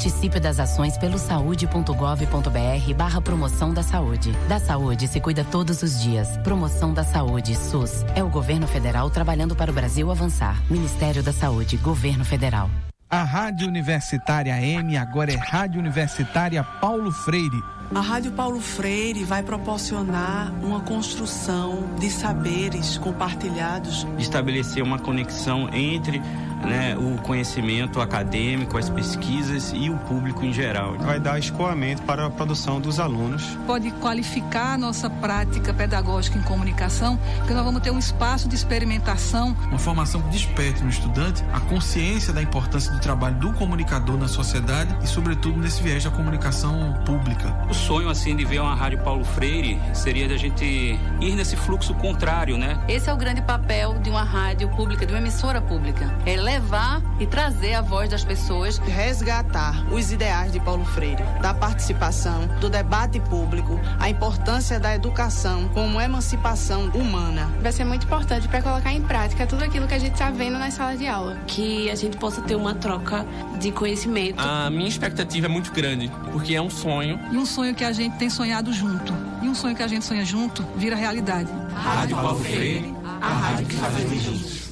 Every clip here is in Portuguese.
Participe das ações pelo saude.gov.br/promoção da saúde. Da saúde se cuida todos os dias. Promoção da saúde, SUS. É o governo federal trabalhando para o Brasil avançar. Ministério da Saúde, Governo Federal. A Rádio Universitária AM agora é Rádio Universitária Paulo Freire. A Rádio Paulo Freire vai proporcionar uma construção de saberes compartilhados. Estabelecer uma conexão entre o conhecimento acadêmico, as pesquisas e o público em geral. Vai dar escoamento para a produção dos alunos. Pode qualificar a nossa prática pedagógica em comunicação, porque nós vamos ter um espaço de experimentação. Uma formação que desperte no estudante a consciência da importância do trabalho do comunicador na sociedade e, sobretudo, nesse viés da comunicação pública. O sonho, de ver uma Rádio Paulo Freire seria de a gente ir nesse fluxo contrário, né? Esse é o grande papel de uma rádio pública, de uma emissora pública. É levar e trazer a voz das pessoas. Resgatar os ideais de Paulo Freire, da participação, do debate público, a importância da educação como emancipação humana. Vai ser muito importante para colocar em prática tudo aquilo que a gente está vendo nas salas de aula. Que a gente possa ter uma troca de conhecimento. A minha expectativa é muito grande, porque é um sonho. E um sonho que a gente tem sonhado junto. E um sonho que a gente sonha junto vira realidade. Rádio Paulo Freire, a rádio que fazemos juntos.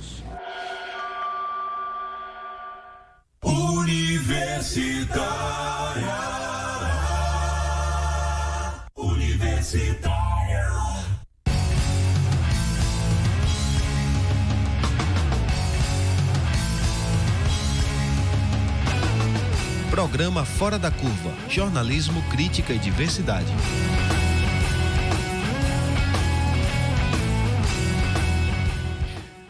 Universitária. Programa Fora da Curva, jornalismo, crítica e diversidade.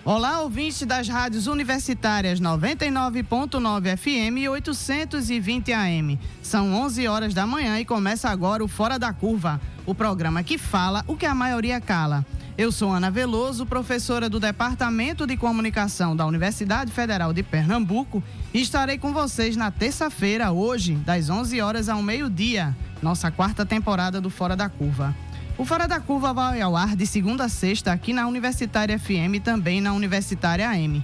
Olá, ouvintes das rádios universitárias 99.9 FM e 820 AM. São 11 horas da manhã e começa agora o Fora da Curva, o programa que fala o que a maioria cala. Eu sou Ana Veloso, professora do Departamento de Comunicação da Universidade Federal de Pernambuco, e estarei com vocês na terça-feira, hoje, das 11 horas ao meio-dia, nossa quarta temporada do Fora da Curva. O Fora da Curva vai ao ar de segunda a sexta aqui na Universitária FM e também na Universitária AM,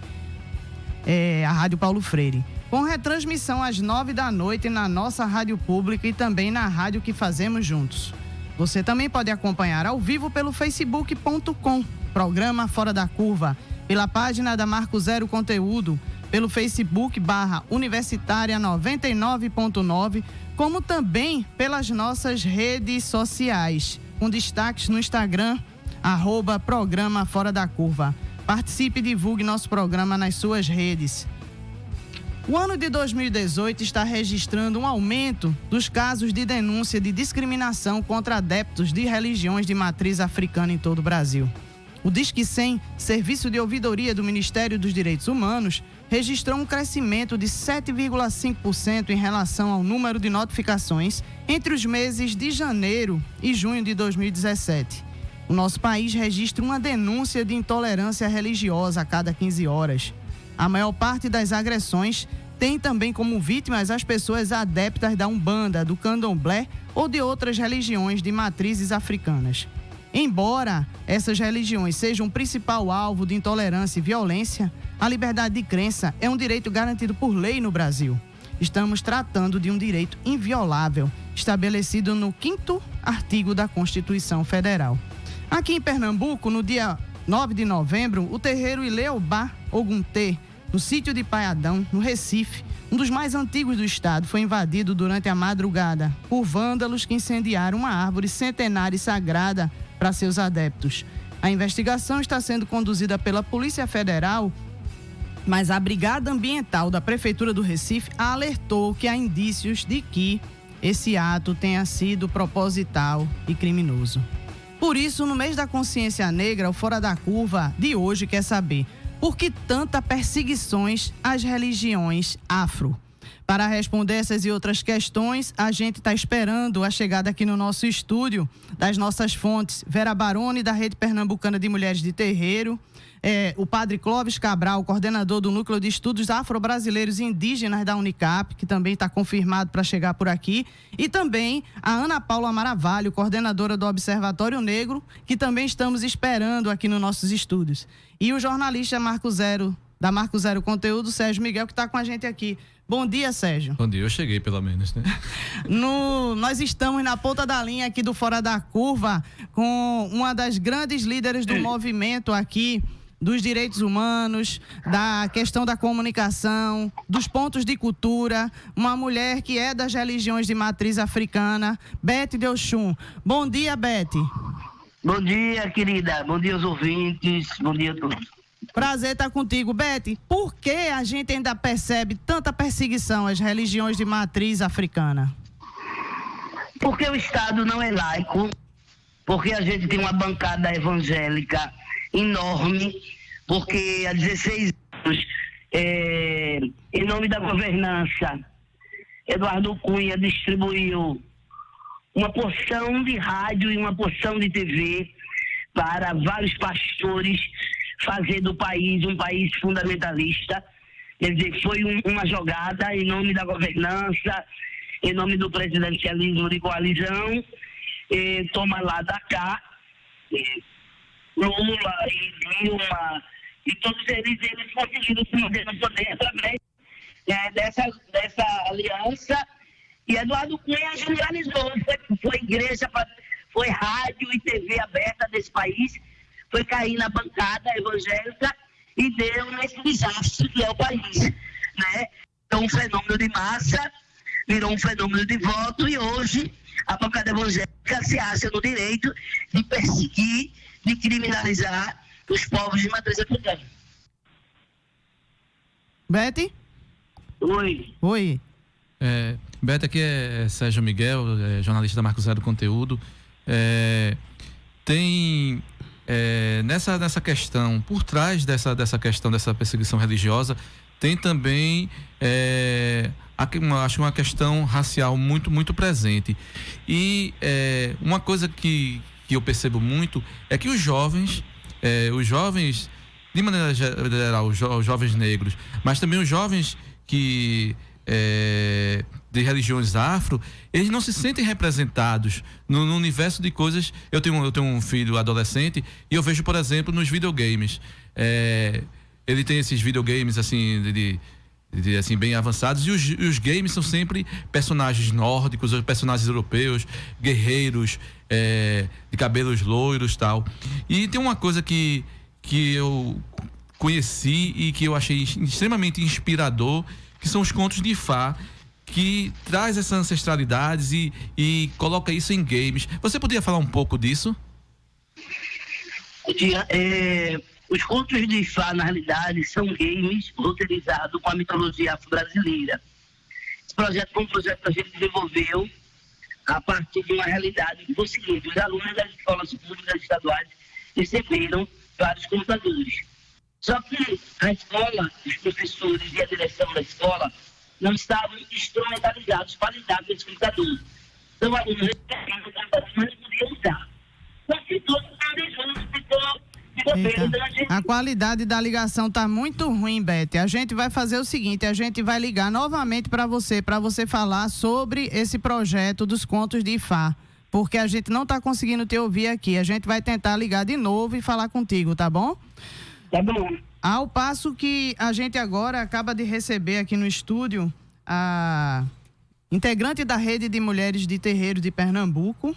a Rádio Paulo Freire, com retransmissão às 9 da noite na nossa rádio pública e também na rádio que fazemos juntos. Você também pode acompanhar ao vivo pelo facebook.com, programa Fora da Curva, pela página da Marco Zero Conteúdo, pelo Facebook/Universitária 99.9, como também pelas nossas redes sociais, com destaques no Instagram, @programa Fora da Curva. Participe e divulgue nosso programa nas suas redes. O ano de 2018 está registrando um aumento dos casos de denúncia de discriminação contra adeptos de religiões de matriz africana em todo o Brasil. O Disque 100, Serviço de Ouvidoria do Ministério dos Direitos Humanos, registrou um crescimento de 7,5% em relação ao número de notificações entre os meses de janeiro e junho de 2017. O nosso país registra uma denúncia de intolerância religiosa a cada 15 horas. A maior parte das agressões tem também como vítimas as pessoas adeptas da Umbanda, do Candomblé ou de outras religiões de matrizes africanas. Embora essas religiões sejam o principal alvo de intolerância e violência, a liberdade de crença é um direito garantido por lei no Brasil. Estamos tratando de um direito inviolável, estabelecido no 5º artigo da Constituição Federal. Aqui em Pernambuco, no dia 9 de novembro, o terreiro Ileobá Oguntê, no sítio de Paiadão, no Recife, um dos mais antigos do estado, foi invadido durante a madrugada por vândalos que incendiaram uma árvore centenária e sagrada para seus adeptos. A investigação está sendo conduzida pela Polícia Federal, mas a Brigada Ambiental da Prefeitura do Recife alertou que há indícios de que esse ato tenha sido proposital e criminoso. Por isso, no mês da consciência negra, o Fora da Curva de hoje quer saber: por que tanta perseguições às religiões afro? Para responder essas e outras questões, a gente está esperando a chegada aqui no nosso estúdio das nossas fontes, Vera Baroni, da Rede Pernambucana de Mulheres de Terreiro, o padre Clóvis Cabral, coordenador do Núcleo de Estudos Afro-Brasileiros e Indígenas da Unicap, que também está confirmado para chegar por aqui, e também a Ana Paula Maravalho, coordenadora do Observatório Negro, que também estamos esperando aqui nos nossos estúdios. E o jornalista da Marco Zero Conteúdo, Sérgio Miguel, que está com a gente aqui. Bom dia, Sérgio. Bom dia, eu cheguei pelo menos, né? Nós estamos na ponta da linha aqui do Fora da Curva com uma das grandes líderes do movimento aqui, dos direitos humanos, da questão da comunicação, dos pontos de cultura, uma mulher que é das religiões de matriz africana, Beth de Oxum. Bom dia, Beth. Bom dia, querida. Bom dia aos ouvintes. Bom dia a todos. Prazer estar contigo. Beth, por que a gente ainda percebe tanta perseguição às religiões de matriz africana? Porque o Estado não é laico, porque a gente tem uma bancada evangélica enorme, porque há 16 anos, em nome da governança, Eduardo Cunha distribuiu uma porção de rádio e uma porção de TV para vários pastores fazer do país um país fundamentalista. Quer dizer, foi uma jogada em nome da governança, em nome do presidencialismo de coalizão, toma lá da cá, Lula e Dilma, e todos eles conseguiram se manter no poder através dessa aliança. E Eduardo Cunha generalizou, foi igreja, foi rádio e TV aberta desse país, foi cair na bancada evangélica e deu nesse desastre que é o país, né? Então, um fenômeno de massa virou um fenômeno de voto e hoje a bancada evangélica se acha no direito de perseguir, de criminalizar os povos de matriz africana. Beth? Oi. Oi. Beth, aqui é Sérgio Miguel, jornalista da Marco Zero Conteúdo. Tem nessa questão, por trás dessa questão dessa perseguição religiosa, tem também acho uma questão racial muito, muito presente. E uma coisa que eu percebo muito é que os jovens, de maneira geral, os jovens negros, mas também os jovens que de religiões afro, eles não se sentem representados no universo de coisas. Eu tenho um filho adolescente e eu vejo, por exemplo, nos videogames, ele tem esses videogames assim assim, bem avançados, e os games são sempre personagens nórdicos, personagens europeus, guerreiros, de cabelos loiros, tal. E tem uma coisa que eu conheci e que eu achei extremamente inspirador, que são os contos de Ifá, que traz essas ancestralidades e coloca isso em games. Você poderia falar um pouco disso? Os contos de Ifá, na realidade, são games roteirizados com a mitologia afro-brasileira. Esse projeto foi um projeto que a gente desenvolveu a partir de uma realidade que foi o seguinte: os alunos das escolas públicas estaduais receberam vários computadores. Só que a escola, os professores e a direção da escola não estavam instrumentalizados para lidar com esse computador. Então, o aluno recebendo o computador, mas não podia usar. Então, ficou a qualidade da ligação está muito ruim, Beth. A gente vai fazer o seguinte: a gente vai ligar novamente para você falar sobre esse projeto dos contos de Ifá, porque a gente não está conseguindo te ouvir aqui. A gente vai tentar ligar de novo e falar contigo, tá bom? Tá bom. Ao passo que a gente agora acaba de receber aqui no estúdio a integrante da Rede de Mulheres de Terreiro de Pernambuco,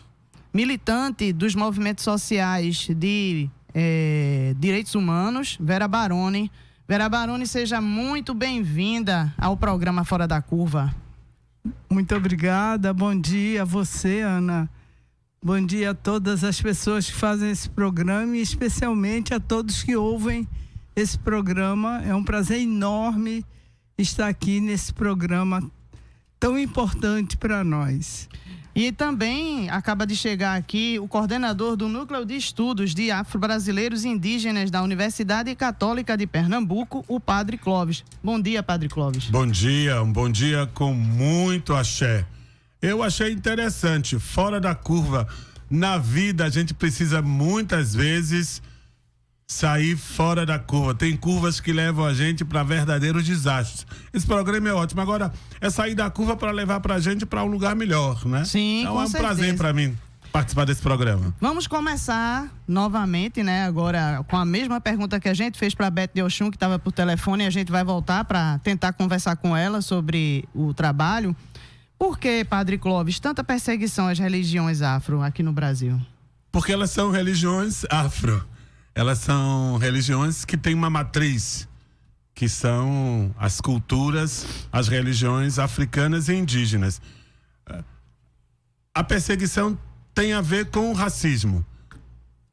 militante dos movimentos sociais de direitos humanos, Vera Baroni. Vera Baroni, seja muito bem-vinda ao programa Fora da Curva. Muito obrigada. Bom dia a você, Ana. Bom dia a todas as pessoas que fazem esse programa e especialmente a todos que ouvem esse programa. É um prazer enorme estar aqui nesse programa tão importante para nós. E também acaba de chegar aqui o coordenador do Núcleo de Estudos de Afro-Brasileiros e Indígenas da Universidade Católica de Pernambuco, o Padre Clóvis. Bom dia, Padre Clóvis. Bom dia, um bom dia com muito axé. Eu achei interessante, fora da curva. Na vida a gente precisa muitas vezes sair fora da curva. Tem curvas que levam a gente para verdadeiros desastres. Esse programa é ótimo. Agora, é sair da curva para levar para a gente para um lugar melhor, né? Sim, então, com é um certeza. prazer para mim. participar desse programa. Vamos começar novamente, né? Agora com a mesma pergunta que a gente fez para a Beth de Oxum, que estava por telefone, e a gente vai voltar para tentar conversar com ela sobre o trabalho. Por que, Padre Clóvis, tanta perseguição às religiões afro aqui no Brasil? Porque elas são religiões afro. Elas são religiões que têm uma matriz, que são as culturas, as religiões africanas e indígenas. A perseguição tem a ver com o racismo.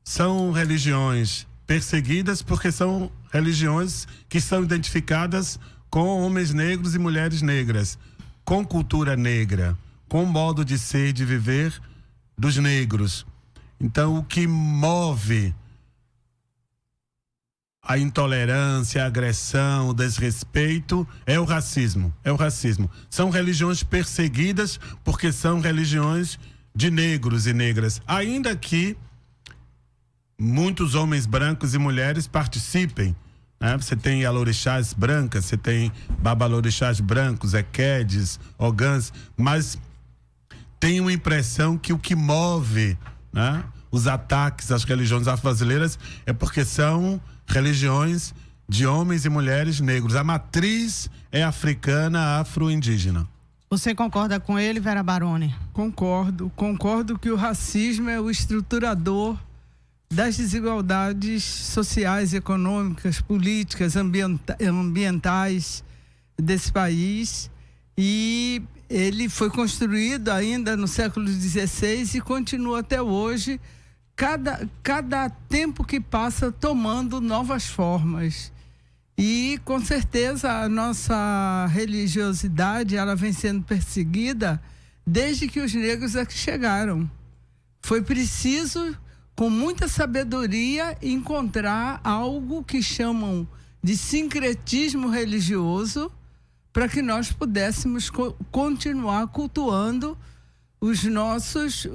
São religiões perseguidas porque são religiões que são identificadas com homens negros e mulheres negras, com cultura negra, com modo de ser e de viver dos negros. Então, o que move a intolerância, a agressão, o desrespeito é o racismo. É o racismo. São religiões perseguidas porque são religiões de negros e negras. Ainda que muitos homens brancos e mulheres participem, né? Você tem alorixás brancas, você tem babalorixás brancos, equedes, ogãs, mas tenho a impressão que o que move, né, os ataques às religiões afro-brasileiras é porque são religiões de homens e mulheres negros. A matriz é africana, afro-indígena. Você concorda com ele, Vera Baroni? Concordo que o racismo é o estruturador das desigualdades sociais, econômicas, políticas, ambientais desse país, e ele foi construído ainda no século XVI e continua até hoje, cada tempo que passa tomando novas formas. E com certeza a nossa religiosidade, ela vem sendo perseguida desde que os negros aqui chegaram. Foi preciso, com muita sabedoria, encontrar algo que chamam de sincretismo religioso para que nós pudéssemos continuar cultuando os nossos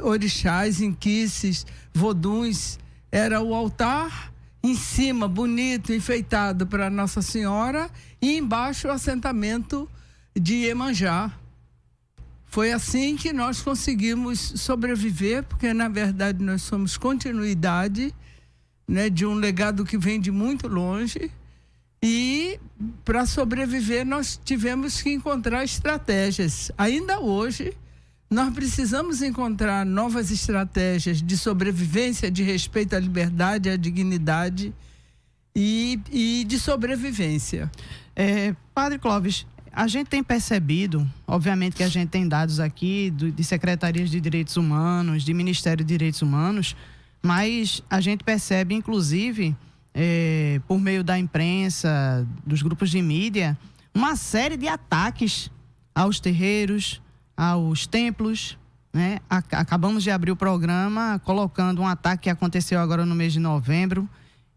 orixás, inquices, voduns. Era o altar em cima, bonito, enfeitado para Nossa Senhora, e embaixo o assentamento de Iemanjá. Foi assim que nós conseguimos sobreviver, porque na verdade nós somos continuidade, né, de um legado que vem de muito longe, e para sobreviver nós tivemos que encontrar estratégias. Ainda hoje nós precisamos encontrar novas estratégias de sobrevivência, de respeito à liberdade, à dignidade e de sobrevivência. Padre Clóvis, a gente tem percebido, obviamente que a gente tem dados aqui de secretarias de direitos humanos, de Ministério de Direitos Humanos, mas a gente percebe, inclusive, por meio da imprensa, dos grupos de mídia, uma série de ataques aos terreiros, aos templos, né? Acabamos de abrir o programa colocando um ataque que aconteceu agora no mês de novembro.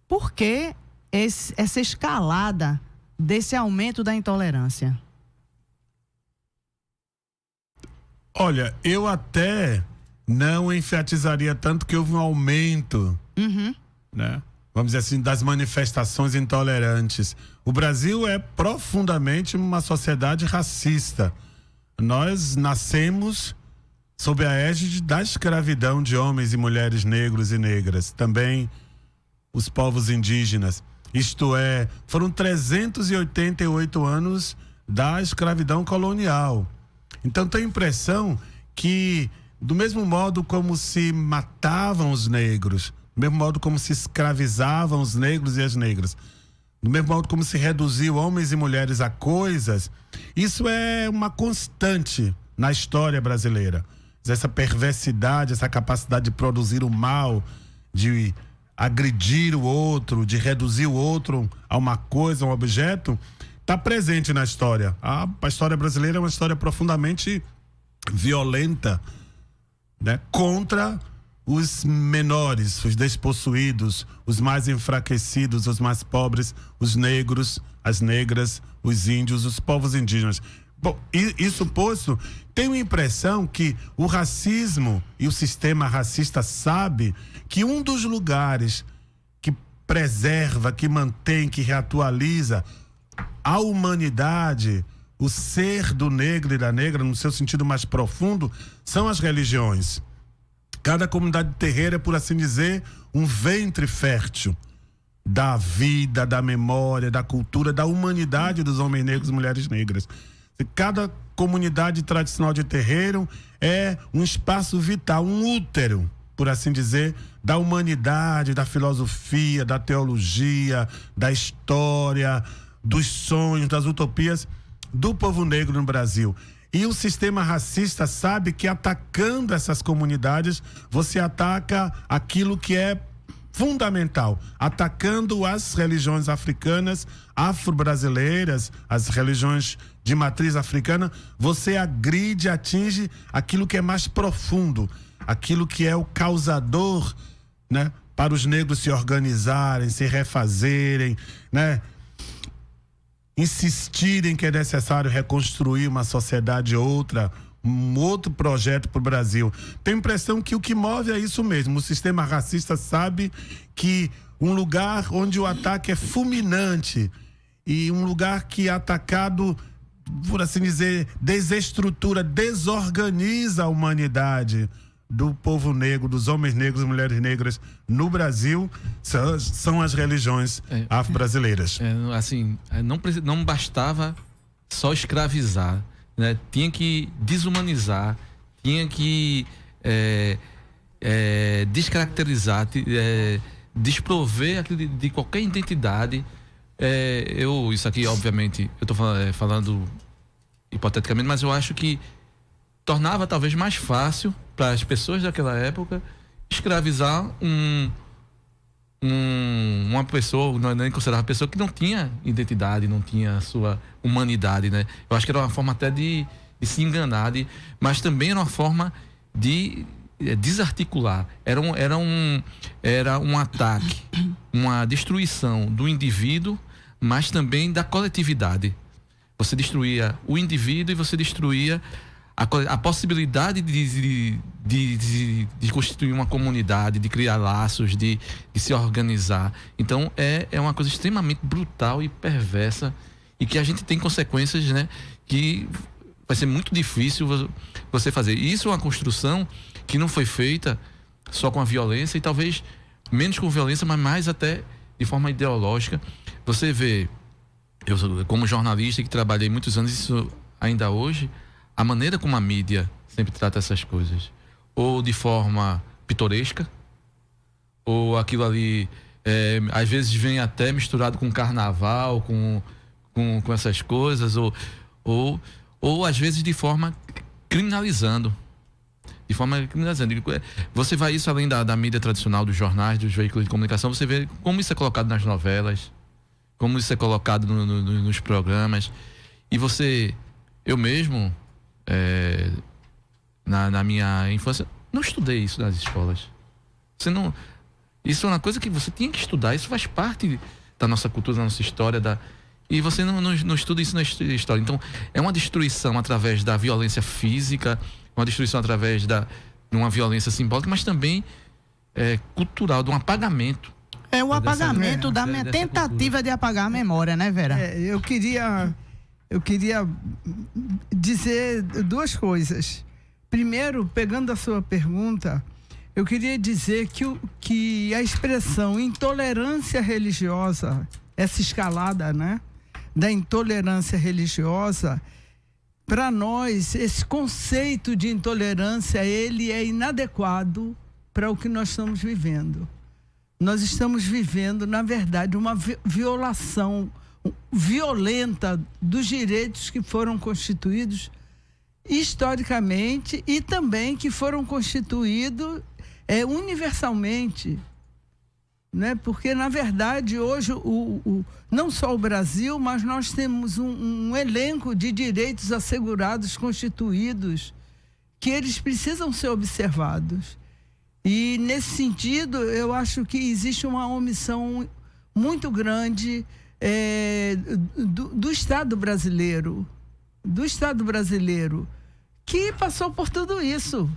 Por que essa escalada desse aumento da intolerância? Olha, eu até não enfatizaria tanto que houve um aumento, né? Vamos dizer assim, das manifestações intolerantes. O Brasil é profundamente uma sociedade racista. Nós nascemos sob a égide da escravidão de homens e mulheres negros e negras. Também os povos indígenas. Isto é, foram 388 anos da escravidão colonial. Então, tenho a impressão que, do mesmo modo como se matavam os negros, do mesmo modo como se escravizavam os negros e as negras, do mesmo modo como se reduziu homens e mulheres a coisas, isso é uma constante na história brasileira. Essa perversidade, essa capacidade de produzir o mal, de agredir o outro, de reduzir o outro a uma coisa, a um objeto, está presente na história. A história brasileira é uma história profundamente violenta, né, contra os menores, os despossuídos, os mais enfraquecidos, os mais pobres, os negros, as negras, os índios, os povos indígenas. Bom, isso posto, tenho a impressão que o racismo e o sistema racista sabe que um dos lugares que preserva, que mantém, que reatualiza a humanidade, o ser do negro e da negra, no seu sentido mais profundo, são as religiões. Cada comunidade terreira é, por assim dizer, um ventre fértil da vida, da memória, da cultura, da humanidade dos homens negros e mulheres negras. Cada comunidade tradicional de terreiro é um espaço vital, um útero, por assim dizer, da humanidade, da filosofia, da teologia, da história, dos sonhos, das utopias do povo negro no Brasil. E o sistema racista sabe que atacando essas comunidades, você ataca aquilo que é fundamental, atacando as religiões africanas, afro-brasileiras, as religiões de matriz africana, você agride, atinge aquilo que é mais profundo, aquilo que é o causador, né, para os negros se organizarem, se refazerem, né, insistirem que é necessário reconstruir uma sociedade outra, um outro projeto para o Brasil. Tenho a impressão que o que move é isso mesmo. O sistema racista sabe que um lugar onde o ataque é fulminante e um lugar que é atacado, por assim dizer, desestrutura, desorganiza a humanidade do povo negro, dos homens negros e mulheres negras no Brasil, são as religiões afro-brasileiras. Não bastava só escravizar, né? Tinha que desumanizar, tinha que descaracterizar, desprover de qualquer identidade. Isso aqui, obviamente, eu estou falando hipoteticamente, mas eu acho que tornava talvez mais fácil para as pessoas daquela época escravizar uma pessoa, nem considerava uma pessoa que não tinha identidade, não tinha sua humanidade, né? Eu acho que era uma forma até de se enganar, mas também era uma forma de desarticular. Era um ataque, uma destruição do indivíduo, mas também da coletividade. Você destruía o indivíduo e você destruía a possibilidade de constituir uma comunidade, de criar laços, de se organizar. Então é uma coisa extremamente brutal e perversa, e que a gente tem consequências, né, que vai ser muito difícil você fazer. E isso é uma construção que não foi feita só com a violência, e talvez menos com violência, mas mais até de forma ideológica. Você vê, eu como jornalista que trabalhei muitos anos, isso ainda hoje, a maneira como a mídia sempre trata essas coisas, ou de forma pitoresca, ou aquilo ali às vezes vem até misturado com carnaval, com essas coisas, ou às vezes de forma criminalizando. Você vai isso além da mídia tradicional, dos jornais, dos veículos de comunicação, você vê como isso é colocado nas novelas, como isso é colocado nos programas. E eu mesmo, na minha infância, não estudei isso nas escolas. Isso é uma coisa que você tinha que estudar, isso faz parte da nossa cultura, da nossa história, e você não estuda isso na história. Então, é uma destruição através da violência física, uma destruição através de uma violência simbólica, mas também cultural, de um apagamento. É o apagamento da tentativa de apagar a memória, né, Vera? Eu queria dizer duas coisas. Primeiro, pegando a sua pergunta, eu queria dizer que a expressão intolerância religiosa, essa escalada, né, da intolerância religiosa, para nós, esse conceito de intolerância, ele é inadequado para o que nós estamos vivendo. Nós estamos vivendo, na verdade, uma violação violenta dos direitos que foram constituídos historicamente e também que foram constituídos universalmente, né? Porque, na verdade, hoje, não só o Brasil, mas nós temos um elenco de direitos assegurados, constituídos, que eles precisam ser observados. E, nesse sentido, eu acho que existe uma omissão muito grande do Estado brasileiro, que passou por tudo isso,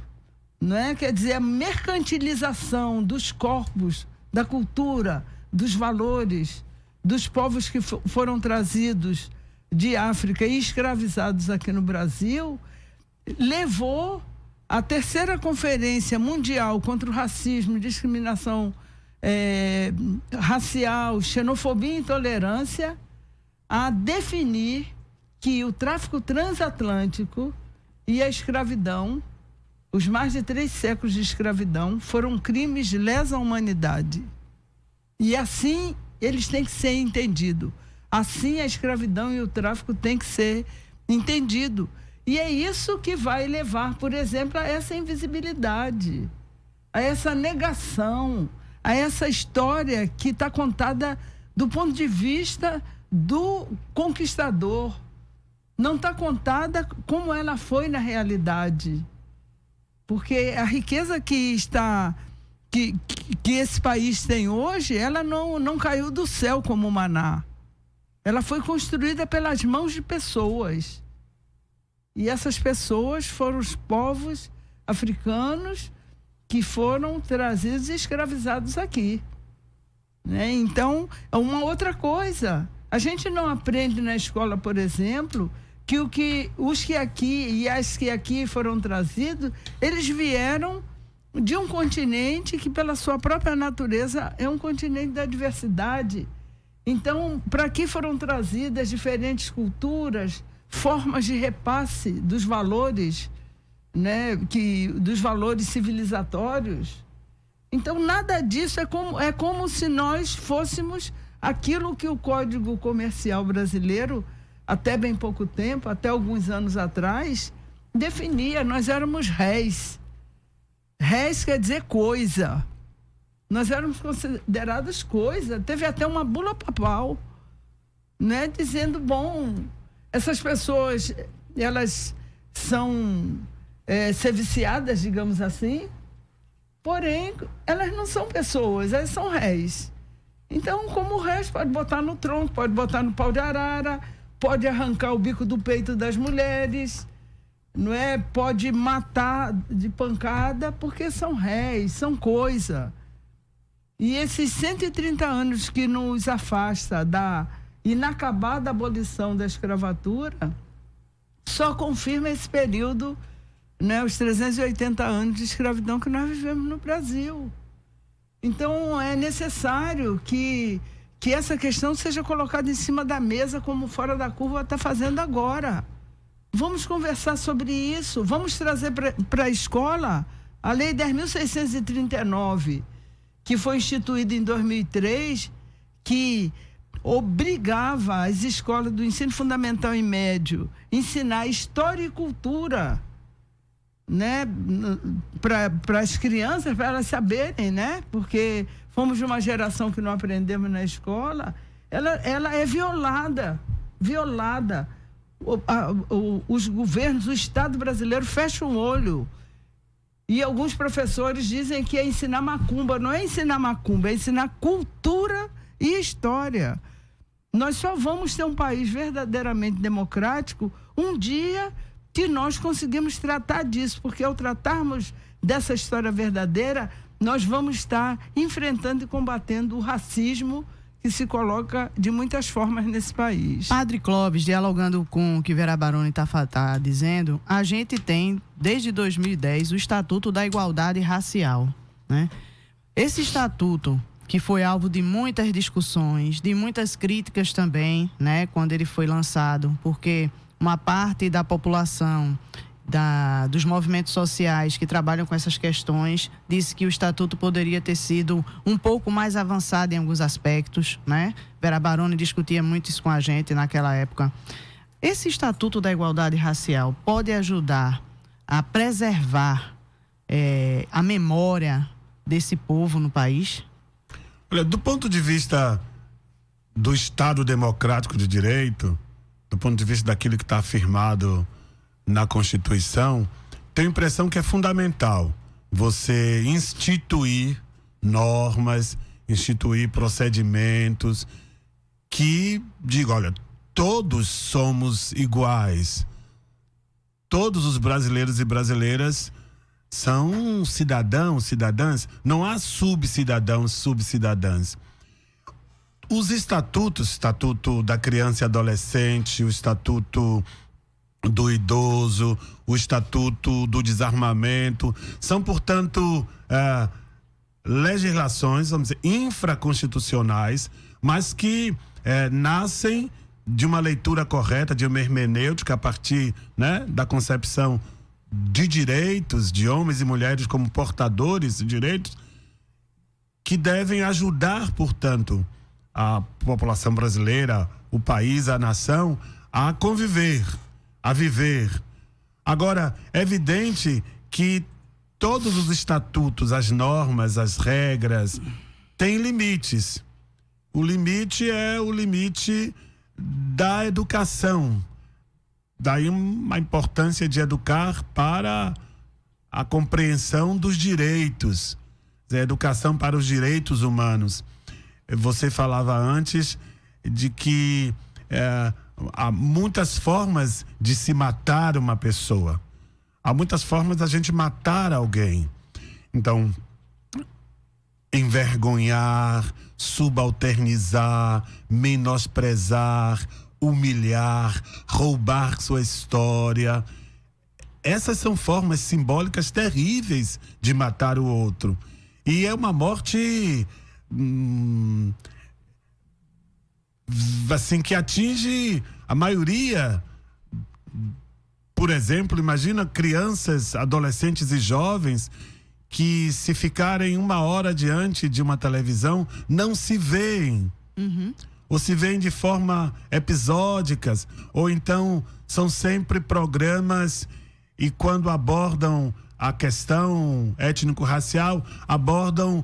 né? Quer dizer, a mercantilização dos corpos, da cultura, dos valores, dos povos que foram trazidos de África e escravizados aqui no Brasil, levou a terceira Conferência Mundial contra o Racismo, Discriminação Racial, Xenofobia e Intolerância a definir que o tráfico transatlântico e a escravidão, os mais de 3 séculos de escravidão, foram crimes de lesa humanidade. E assim eles têm que ser entendidos. Assim a escravidão e o tráfico têm que ser entendido. E é isso que vai levar, por exemplo, a essa invisibilidade, a essa negação, a essa história que está contada do ponto de vista do conquistador. Não está contada como ela foi na realidade. Porque a riqueza que esse país tem hoje, ela não caiu do céu como maná. Ela foi construída pelas mãos de pessoas. E essas pessoas foram os povos africanos que foram trazidos e escravizados aqui. Né? Então, é uma outra coisa. A gente não aprende na escola, por exemplo, que os que aqui e as que aqui foram trazidos, eles vieram de um continente que, pela sua própria natureza, é um continente da diversidade. Então, para aqui foram trazidas diferentes culturas, formas de repasse dos valores, né, dos valores civilizatórios. Então, nada disso é como se nós fôssemos aquilo que o Código Comercial Brasileiro, até bem pouco tempo, até alguns anos atrás, definia. Nós éramos réis. Réis quer dizer coisa. Nós éramos considerados coisa. Teve até uma bula papal, né, dizendo, bom, essas pessoas, elas são serviciadas, digamos assim, porém, elas não são pessoas, elas são réis. Então, como réis, pode botar no tronco, pode botar no pau de arara, pode arrancar o bico do peito das mulheres, não é? Pode matar de pancada, porque são réis, são coisa. E esses 130 anos que nos afasta da inacabada abolição da escravatura, só confirma esse período, né, os 380 anos de escravidão que nós vivemos no Brasil. Então, é necessário que essa questão seja colocada em cima da mesa, como Fora da Curva está fazendo agora. Vamos conversar sobre isso, vamos trazer para a escola a Lei 10.639, que foi instituída em 2003, que obrigava as escolas do ensino fundamental e médio a ensinar história e cultura, né, para as crianças, para elas saberem, né, porque fomos de uma geração que não aprendemos na escola. Ela é violada. Os governos, o Estado brasileiro fecha o olho. E alguns professores dizem que é ensinar macumba. Não é ensinar macumba, é ensinar cultura e história. Nós só vamos ter um país verdadeiramente democrático um dia que nós conseguimos tratar disso, porque ao tratarmos dessa história verdadeira, nós vamos estar enfrentando e combatendo o racismo que se coloca de muitas formas nesse país. Padre Clóvis, dialogando com o que Vera Baroni está dizendo, a gente tem, desde 2010, o Estatuto da Igualdade Racial, né? Esse estatuto, que foi alvo de muitas discussões, de muitas críticas também, né, quando ele foi lançado, porque uma parte da população, dos movimentos sociais que trabalham com essas questões, disse que o estatuto poderia ter sido um pouco mais avançado em alguns aspectos, né? Vera Baroni discutia muito isso com a gente naquela época. Esse Estatuto da Igualdade Racial pode ajudar a preservar a memória desse povo no país? Olha, do ponto de vista do Estado democrático de direito, do ponto de vista daquilo que está afirmado na Constituição, tenho a impressão que é fundamental você instituir normas, instituir procedimentos que digam, olha, todos somos iguais. Todos os brasileiros e brasileiras são cidadãos, cidadãs. Não há subcidadãos, subcidadãs. Os estatutos, Estatuto da Criança e Adolescente, o Estatuto do Idoso, o Estatuto do Desarmamento, são, portanto, legislações, vamos dizer, infraconstitucionais, mas que nascem de uma leitura correta, de uma hermenêutica a partir, né, da concepção de direitos de homens e mulheres como portadores de direitos, que devem ajudar, portanto, a população brasileira, o país, a nação, a conviver, a viver. Agora, é evidente que todos os estatutos, as normas, as regras, têm limites. O limite é o limite da educação. Daí uma importância de educar para a compreensão dos direitos, a educação para os direitos humanos. Você falava antes de que há muitas formas de se matar uma pessoa. Há muitas formas da gente matar alguém. Então, envergonhar, subalternizar, menosprezar, humilhar, roubar sua história. Essas são formas simbólicas terríveis de matar o outro. E é uma morte assim, que atinge a maioria. Por exemplo, imagina crianças, adolescentes e jovens que, se ficarem 1 hora diante de uma televisão, não se veem. Ou se veem de forma episódicas, ou então são sempre programas, e quando abordam a questão étnico-racial, abordam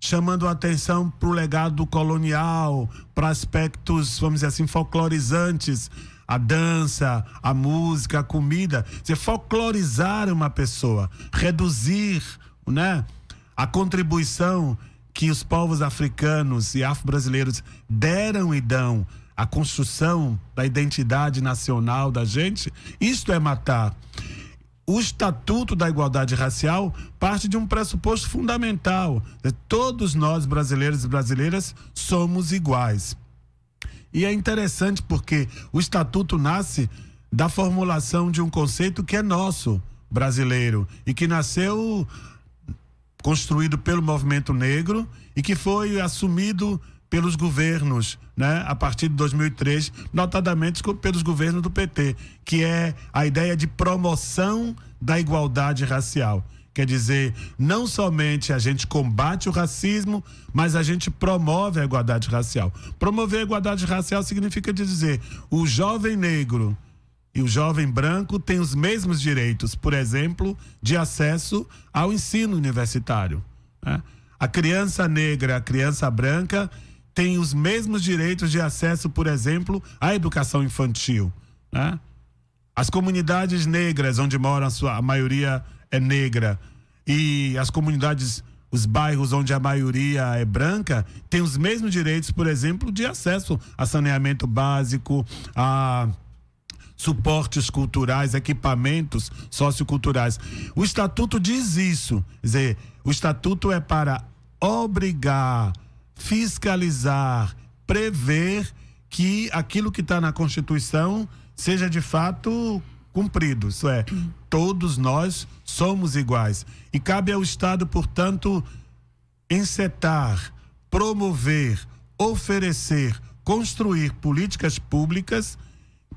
chamando a atenção para o legado colonial, para aspectos, vamos dizer assim, folclorizantes, a dança, a música, a comida. Você folclorizar uma pessoa, reduzir, né, a contribuição que os povos africanos e afro-brasileiros deram e dão à construção da identidade nacional da gente, isto é matar. O Estatuto da Igualdade Racial parte de um pressuposto fundamental. Todos nós, brasileiros e brasileiras, somos iguais. E é interessante porque o Estatuto nasce da formulação de um conceito que é nosso, brasileiro, e que nasceu construído pelo movimento negro e que foi assumido pelos governos, né, a partir de 2003, notadamente pelos governos do PT, que é a ideia de promoção da igualdade racial. Quer dizer, não somente a gente combate o racismo, mas a gente promove a igualdade racial. Promover a igualdade racial significa dizer, o jovem negro e o jovem branco têm os mesmos direitos, por exemplo, de acesso ao ensino universitário, né? A criança negra, a criança branca tem os mesmos direitos de acesso, por exemplo, à educação infantil, né? As comunidades negras, onde moram a maioria é negra, e as comunidades, os bairros onde a maioria é branca, têm os mesmos direitos, por exemplo, de acesso a saneamento básico, a suportes culturais, equipamentos socioculturais. O Estatuto diz isso, quer dizer, o Estatuto é para obrigar, fiscalizar, prever que aquilo que está na Constituição seja de fato cumprido. Isso é, todos nós somos iguais. E cabe ao Estado, portanto, encetar, promover, oferecer, construir políticas públicas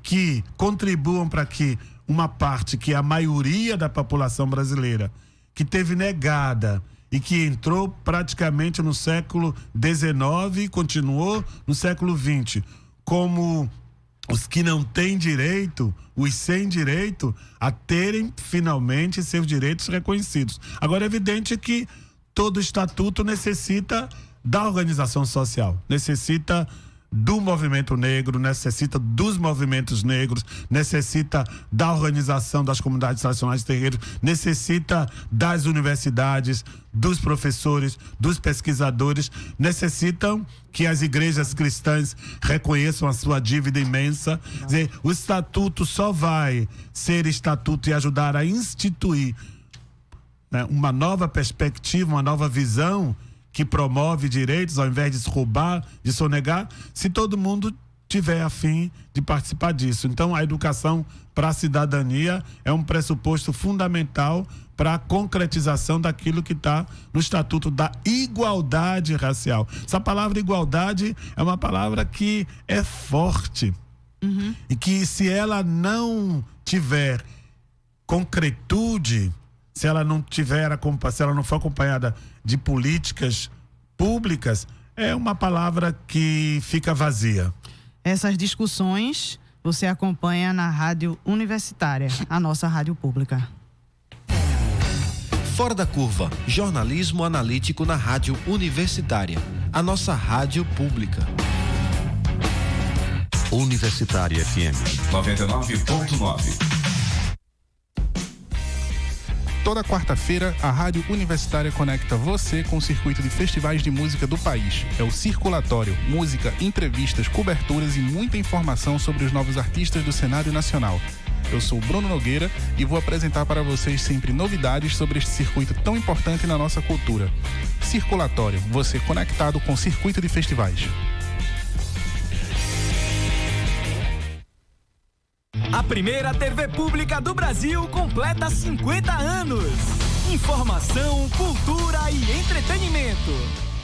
que contribuam para que uma parte que é a maioria da população brasileira, que teve negada e que entrou praticamente no século XIX e continuou no século XX, como os que não têm direito, os sem direito, a terem finalmente seus direitos reconhecidos. Agora, é evidente que todo estatuto necessita da organização social, necessita do movimento negro, necessita dos movimentos negros, necessita da organização das comunidades tradicionais terreiros, necessita das universidades, dos professores, dos pesquisadores, necessitam que as igrejas cristãs reconheçam a sua dívida imensa. Quer dizer, o estatuto só vai ser estatuto e ajudar a instituir, né, uma nova perspectiva, uma nova visão que promove direitos ao invés de roubar, de sonegar, se todo mundo tiver a fim de participar disso. Então, a educação para a cidadania é um pressuposto fundamental para a concretização daquilo que está no Estatuto da Igualdade Racial. Essa palavra igualdade é uma palavra que é forte e que, se ela não tiver concretude, se ela não for acompanhada de políticas públicas, é uma palavra que fica vazia. Essas discussões você acompanha na Rádio Universitária, a nossa rádio pública. Fora da Curva, jornalismo analítico na Rádio Universitária, a nossa rádio pública. Universitária FM 99.9. Toda quarta-feira, a Rádio Universitária conecta você com o circuito de festivais de música do país. É o Circulatório, música, entrevistas, coberturas e muita informação sobre os novos artistas do cenário nacional. Eu sou Bruno Nogueira e vou apresentar para vocês sempre novidades sobre este circuito tão importante na nossa cultura. Circulatório, você conectado com o circuito de festivais. A primeira TV pública do Brasil completa 50 anos. Informação, cultura e entretenimento.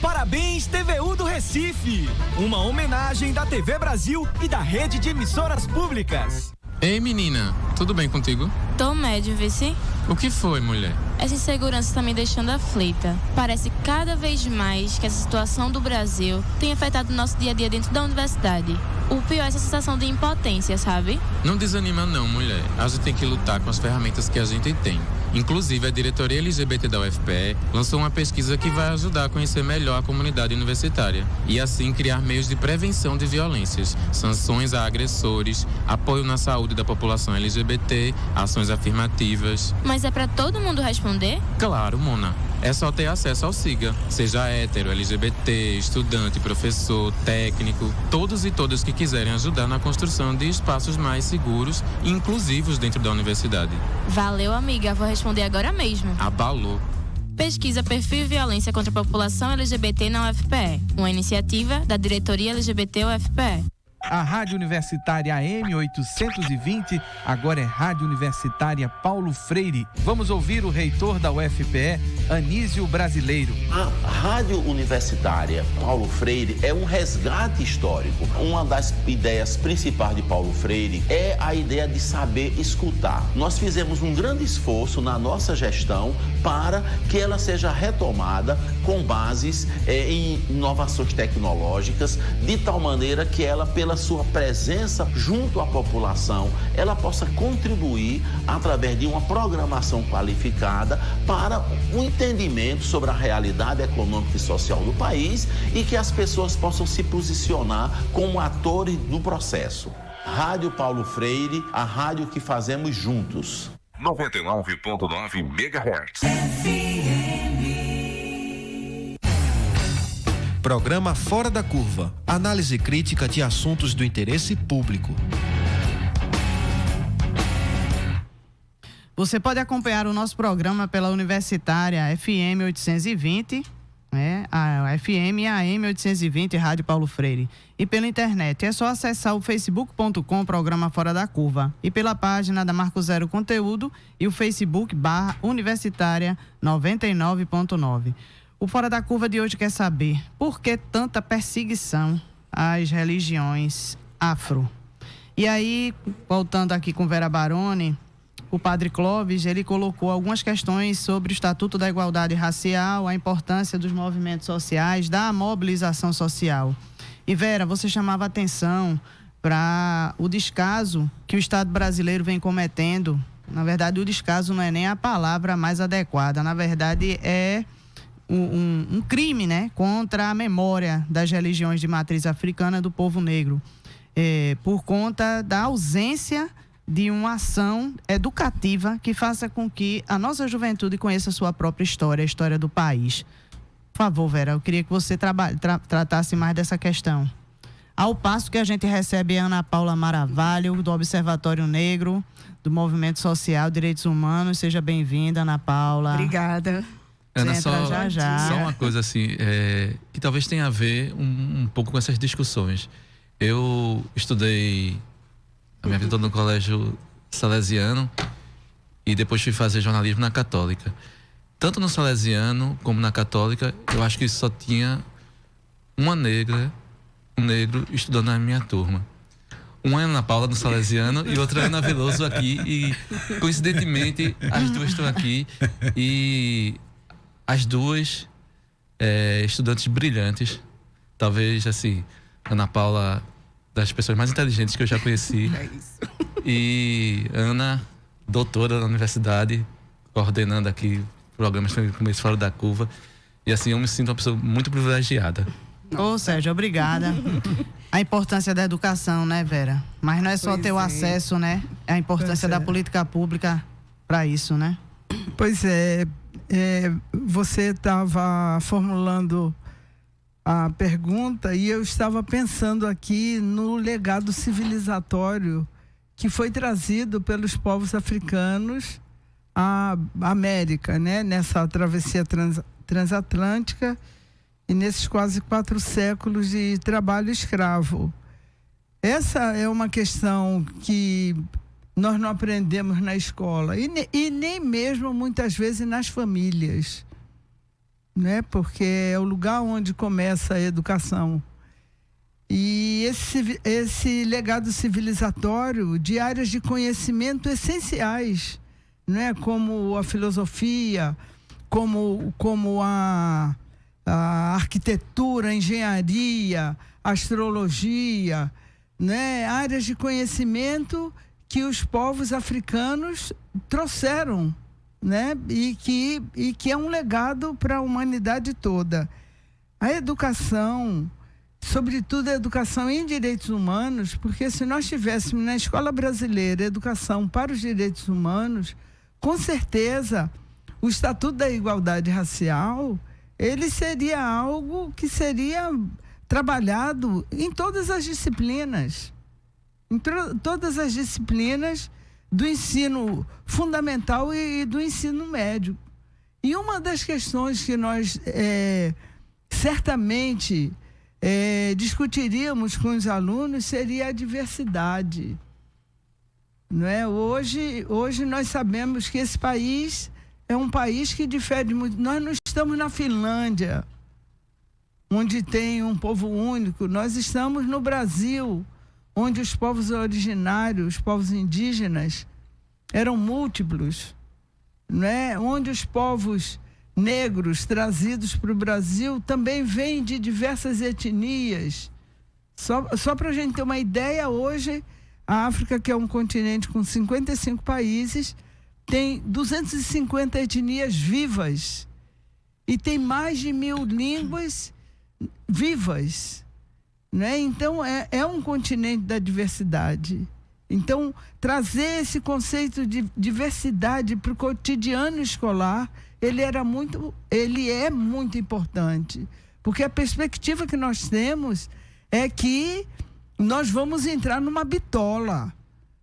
Parabéns, TVU do Recife. Uma homenagem da TV Brasil e da rede de emissoras públicas. Ei, menina, tudo bem contigo? Tô médio, vice. O que foi, mulher? Essa insegurança está me deixando aflita. Parece cada vez mais que essa situação do Brasil tem afetado o nosso dia a dia dentro da universidade. O pior é essa sensação de impotência, sabe? Não desanima não, mulher. A gente tem que lutar com as ferramentas que a gente tem. Inclusive, a diretoria LGBT da UFPE lançou uma pesquisa que vai ajudar a conhecer melhor a comunidade universitária e, assim, criar meios de prevenção de violências, sanções a agressores, apoio na saúde da população LGBT, ações afirmativas. Mas é pra todo mundo responder? Claro, Mona. É só ter acesso ao SIGA. Seja hétero, LGBT, estudante, professor, técnico, todos e todas que quiserem ajudar na construção de espaços mais seguros e inclusivos dentro da universidade. Valeu, amiga. Vou responder agora mesmo. Abalou. Pesquisa Perfil e Violência contra a População LGBT na UFPE. Uma iniciativa da Diretoria LGBT UFPE. A Rádio Universitária AM 820, agora é Rádio Universitária Paulo Freire. Vamos ouvir o reitor da UFPE, Anísio Brasileiro. A Rádio Universitária Paulo Freire é um resgate histórico. Uma das ideias principais de Paulo Freire é a ideia de saber escutar. Nós fizemos um grande esforço na nossa gestão para que ela seja retomada com bases em inovações tecnológicas, de tal maneira que ela, pela sua presença junto à população, ela possa contribuir através de uma programação qualificada para o entendimento sobre a realidade econômica e social do país e que as pessoas possam se posicionar como atores do processo. Rádio Paulo Freire, a rádio que fazemos juntos. 99.9 MHz. Programa Fora da Curva. Análise crítica de assuntos do interesse público. Você pode acompanhar o nosso programa pela Universitária FM 820, a FM e a AM 820, Rádio Paulo Freire. E pela internet, é só acessar o facebook.com, Programa Fora da Curva. E pela página da Marco Zero Conteúdo e o Facebook/Universitária 99.9. O Fora da Curva de hoje quer saber por que tanta perseguição às religiões afro. E aí, voltando aqui com Vera Baroni, o padre Clóvis, ele colocou algumas questões sobre o Estatuto da Igualdade Racial, a importância dos movimentos sociais, da mobilização social. E Vera, você chamava atenção para o descaso que o Estado brasileiro vem cometendo. Na verdade, o descaso não é nem a palavra mais adequada, na verdade é um crime, né, contra a memória das religiões de matriz africana do povo negro, por conta da ausência de uma ação educativa que faça com que a nossa juventude conheça a sua própria história, a história do país. Por favor, Vera, eu queria que você tratasse mais dessa questão. Ao passo que a gente recebe a Ana Paula Maravalho, do Observatório Negro, do Movimento Social Direitos Humanos. Seja bem-vinda, Ana Paula. Obrigada. Ana, só uma coisa assim, que talvez tenha a ver um pouco com essas discussões. Eu estudei a minha vida toda no colégio salesiano e depois fui fazer jornalismo na Católica. Tanto no salesiano como na Católica, eu acho que só tinha um negro estudando na minha turma. Uma é Ana Paula no salesiano e outra é Ana Veloso aqui, e coincidentemente as duas estão aqui, e as duas estudantes brilhantes, talvez assim, Ana Paula das pessoas mais inteligentes que eu já conheci, e Ana, doutora da universidade, coordenando aqui programas como esse Fora da Curva, e assim eu me sinto uma pessoa muito privilegiada. Ô, Sérgio, obrigada. A importância da educação, né, Vera? Mas não é só ter o acesso, né? É a importância da política pública para isso, né? Pois é. Você estava formulando a pergunta e eu estava pensando aqui no legado civilizatório que foi trazido pelos povos africanos à América, né? Nessa travessia transatlântica e nesses quase 4 séculos de trabalho escravo. Essa é uma questão que nós não aprendemos na escola e nem mesmo muitas vezes nas famílias, né? Porque é o lugar onde começa a educação. E esse legado civilizatório de áreas de conhecimento essenciais, né? Como a filosofia, como a arquitetura, a engenharia, a astrologia, né? Áreas de conhecimento que os povos africanos trouxeram, né? E que é um legado para a humanidade toda. A educação, sobretudo a educação em direitos humanos, porque se nós tivéssemos na escola brasileira educação para os direitos humanos, com certeza o Estatuto da Igualdade Racial, ele seria algo que seria trabalhado em todas as disciplinas. Todas as disciplinas do ensino fundamental e do ensino médio. E uma das questões que nós certamente discutiríamos com os alunos seria a diversidade. Não é? Hoje nós sabemos que esse país é um país que difere muito. Nós não estamos na Finlândia, onde tem um povo único. Nós estamos no Brasil, onde os povos originários, os povos indígenas, eram múltiplos, né? Onde os povos negros trazidos para o Brasil também vêm de diversas etnias. Só para a gente ter uma ideia, hoje a África, que é um continente com 55 países, tem 250 etnias vivas e tem mais de 1000 línguas vivas, né? Então é um continente da diversidade. Então trazer esse conceito de diversidade para o cotidiano escolar, ele é muito importante, porque a perspectiva que nós temos é que nós vamos entrar numa bitola.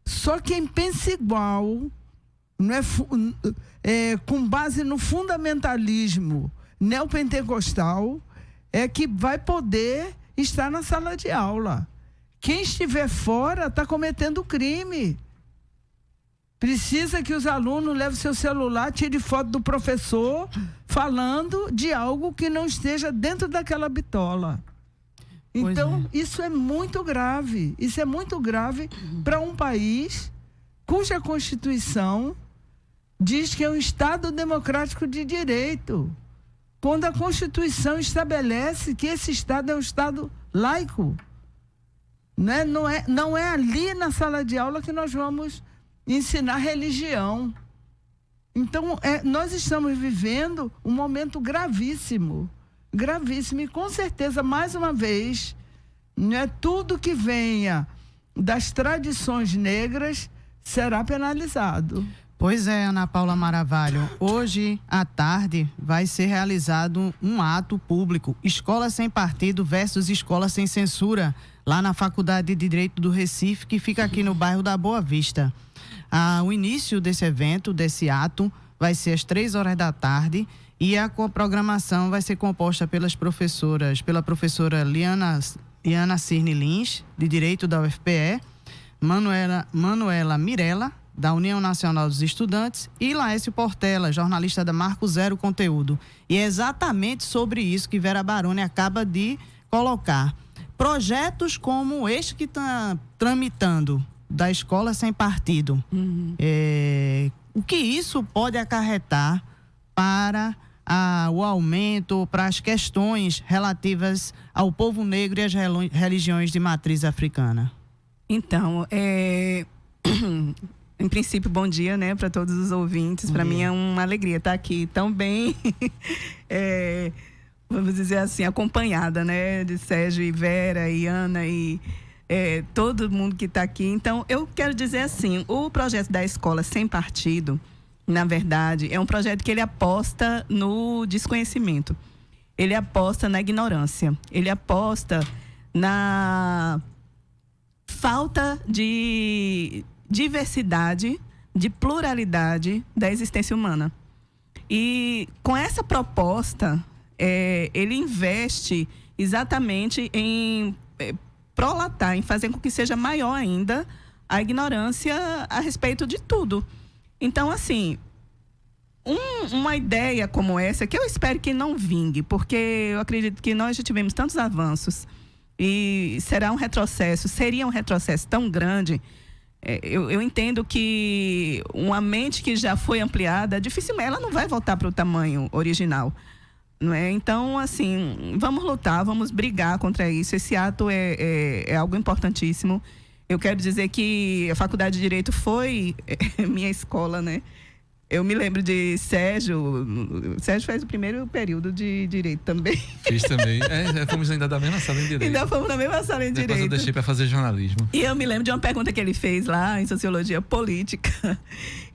Só quem pensa igual, não com base no fundamentalismo neopentecostal, é que vai poder estar na sala de aula. Quem estiver fora está cometendo crime. Precisa que os alunos levem seu celular, tire foto do professor falando de algo que não esteja dentro daquela bitola. Então, isso é muito grave. Isso é muito grave para um país cuja Constituição diz que é um Estado democrático de direito. Quando a Constituição estabelece que esse Estado é um Estado laico. Né? Não é ali na sala de aula que nós vamos ensinar religião. Então, nós estamos vivendo um momento gravíssimo. Gravíssimo. E com certeza, mais uma vez, né, tudo que venha das tradições negras será penalizado. Pois é, Ana Paula Maravalho. Hoje à tarde vai ser realizado um ato público, Escola Sem Partido versus Escola Sem Censura, lá na Faculdade de Direito do Recife, que fica aqui no bairro da Boa Vista. O início desse evento, desse ato, vai ser às 15h e a programação vai ser composta pela professora Liana Cirne Lins, de Direito da UFPE, Manuela Mirella, da União Nacional dos Estudantes, e Laércio Portela, jornalista da Marco Zero Conteúdo. E é exatamente sobre isso que Vera Baroni acaba de colocar. Projetos como este que está tramitando, da Escola Sem Partido, o que isso pode acarretar para o aumento, para as questões relativas ao povo negro e às religiões de matriz africana? Então, em princípio, bom dia, né, para todos os ouvintes. Para mim é uma alegria estar aqui tão bem, vamos dizer assim, acompanhada, né, de Sérgio e Vera e Ana e todo mundo que está aqui. Então, eu quero dizer assim, o projeto da Escola Sem Partido, na verdade, é um projeto que ele aposta no desconhecimento. Ele aposta na ignorância. Ele aposta na falta de diversidade, de pluralidade da existência humana. E com essa proposta, ele investe exatamente em prolatar, em fazer com que seja maior ainda a ignorância a respeito de tudo. Então, assim, uma ideia como essa, que eu espero que não vingue, porque eu acredito que nós já tivemos tantos avanços e seria um retrocesso tão grande. Eu entendo que uma mente que já foi ampliada, dificilmente ela não vai voltar para o tamanho original, não é? Então, assim, vamos lutar, vamos brigar contra isso. Esse ato é algo importantíssimo. Eu quero dizer que a Faculdade de Direito foi minha escola, né? Eu me lembro de Sérgio. Sérgio fez o primeiro período de Direito também. Fiz também. Fomos ainda da mesma sala em Direito. Ainda fomos na mesma sala em Direito. Depois eu deixei para fazer jornalismo. E eu me lembro de uma pergunta que ele fez lá em Sociologia Política.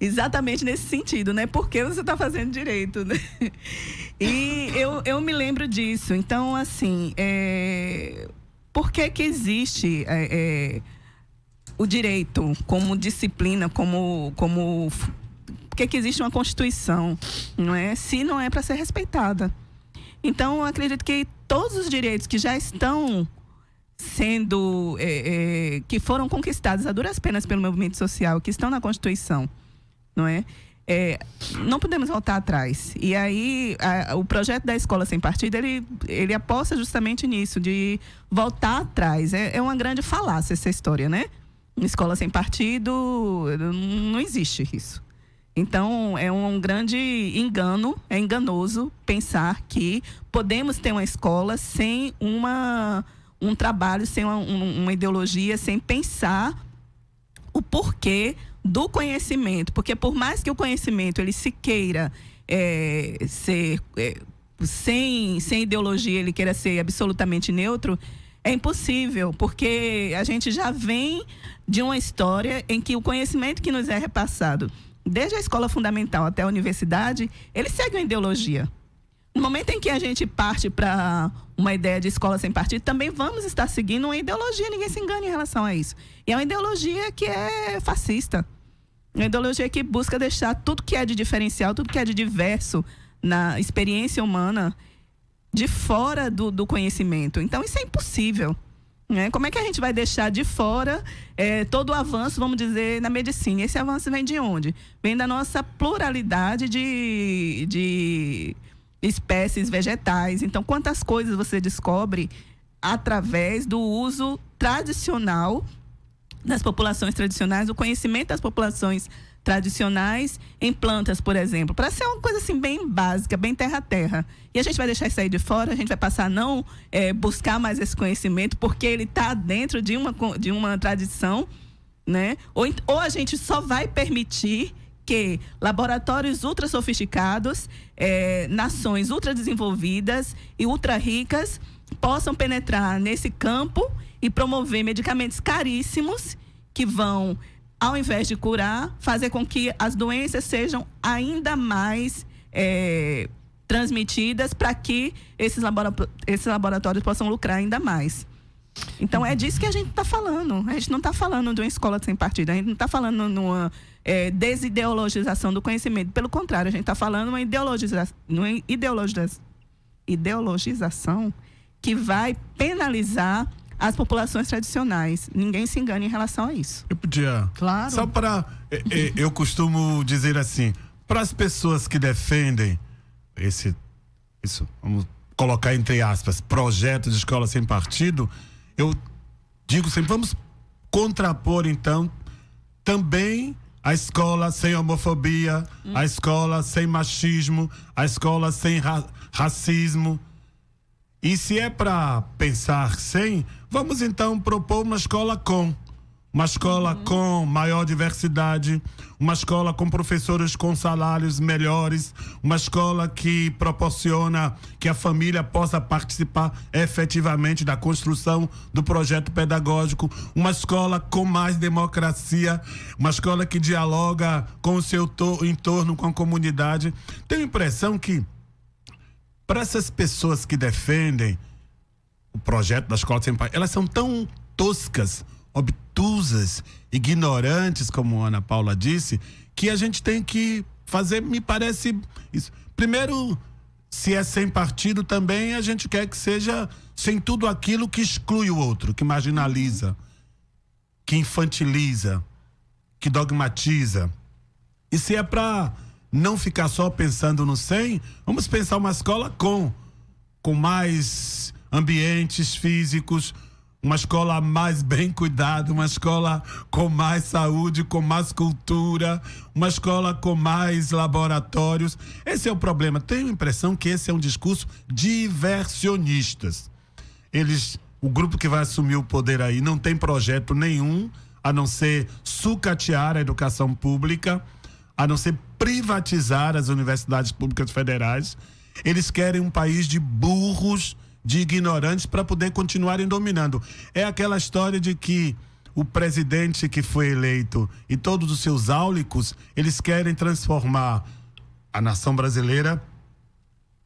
Exatamente nesse sentido, né? Por que você está fazendo Direito, né? E eu me lembro disso. Então, assim, por que existe o direito como disciplina, por que existe uma Constituição, não é? Se não é para ser respeitada. Então, eu acredito que todos os direitos que já estão sendo, que foram conquistados a duras penas pelo movimento social, que estão na Constituição, não é? Não podemos voltar atrás. E aí, o projeto da Escola Sem Partido, ele aposta justamente nisso, de voltar atrás. É uma grande falácia essa história, né? Escola sem partido, não existe isso. Então, é um grande engano, é enganoso pensar que podemos ter uma escola sem um trabalho, sem uma ideologia, sem pensar o porquê do conhecimento. Porque por mais que o conhecimento ele se queira ser sem ideologia, ele queira ser absolutamente neutro, é impossível, porque a gente já vem de uma história em que o conhecimento que nos é repassado, desde a escola fundamental até a universidade, ele segue uma ideologia. No momento em que a gente parte para uma ideia de escola sem partido, também vamos estar seguindo uma ideologia, ninguém se engane em relação a isso. E é uma ideologia que é fascista. Uma ideologia que busca deixar tudo que é de diferencial, tudo que é de diverso na experiência humana de fora do conhecimento. Então, isso é impossível. Né? Como é que a gente vai deixar de fora todo o avanço, vamos dizer, na medicina? Esse avanço vem de onde? Vem da nossa pluralidade de espécies vegetais. Então, quantas coisas você descobre através do uso tradicional das populações tradicionais, o conhecimento das populações tradicionais em plantas, por exemplo, para ser uma coisa assim bem básica, bem terra-terra. E a gente vai deixar isso aí de fora, a gente vai passar a não buscar mais esse conhecimento porque ele está dentro de uma tradição, né? Ou a gente só vai permitir que laboratórios ultra sofisticados, nações ultra desenvolvidas e ultra ricas possam penetrar nesse campo e promover medicamentos caríssimos que vão, ao invés de curar, fazer com que as doenças sejam ainda mais transmitidas para que esses laboratórios possam lucrar ainda mais. Então, é disso que a gente está falando. A gente não está falando de uma escola sem partido. A gente não está falando numa desideologização do conhecimento. Pelo contrário, a gente está falando uma ideologização que vai penalizar as populações tradicionais. Ninguém se engane em relação a isso. Eu podia... Claro. Só para... eu costumo dizer assim, para as pessoas que defendem isso, vamos colocar entre aspas, projeto de escola sem partido, eu digo sempre, vamos contrapor então também a escola sem homofobia, a escola sem machismo, a escola sem racismo. E se é para pensar sem, vamos então propor uma escola com maior diversidade, uma escola com professores com salários melhores, uma escola que proporciona que a família possa participar efetivamente da construção do projeto pedagógico, uma escola com mais democracia, uma escola que dialoga com o seu entorno, com a comunidade. Tenho a impressão que, para essas pessoas que defendem o projeto da escola sem partido, elas são tão toscas, obtusas, ignorantes, como a Ana Paula disse, que a gente tem que fazer, me parece, isso. Primeiro, se é sem partido também, a gente quer que seja sem tudo aquilo que exclui o outro, que marginaliza, que infantiliza, que dogmatiza. E se é para não ficar só pensando no 100, vamos pensar uma escola com mais ambientes físicos, uma escola mais bem cuidada, uma escola com mais saúde, com mais cultura, uma escola com mais laboratórios. Esse é o problema. Tenho a impressão que esse é um discurso diversionistas. O grupo que vai assumir o poder aí não tem projeto nenhum, a não ser sucatear a educação pública, a não ser privatizar as universidades públicas federais. Eles querem um país de burros, de ignorantes, para poder continuarem dominando. É aquela história de que o presidente que foi eleito e todos os seus áulicos, eles querem transformar a nação brasileira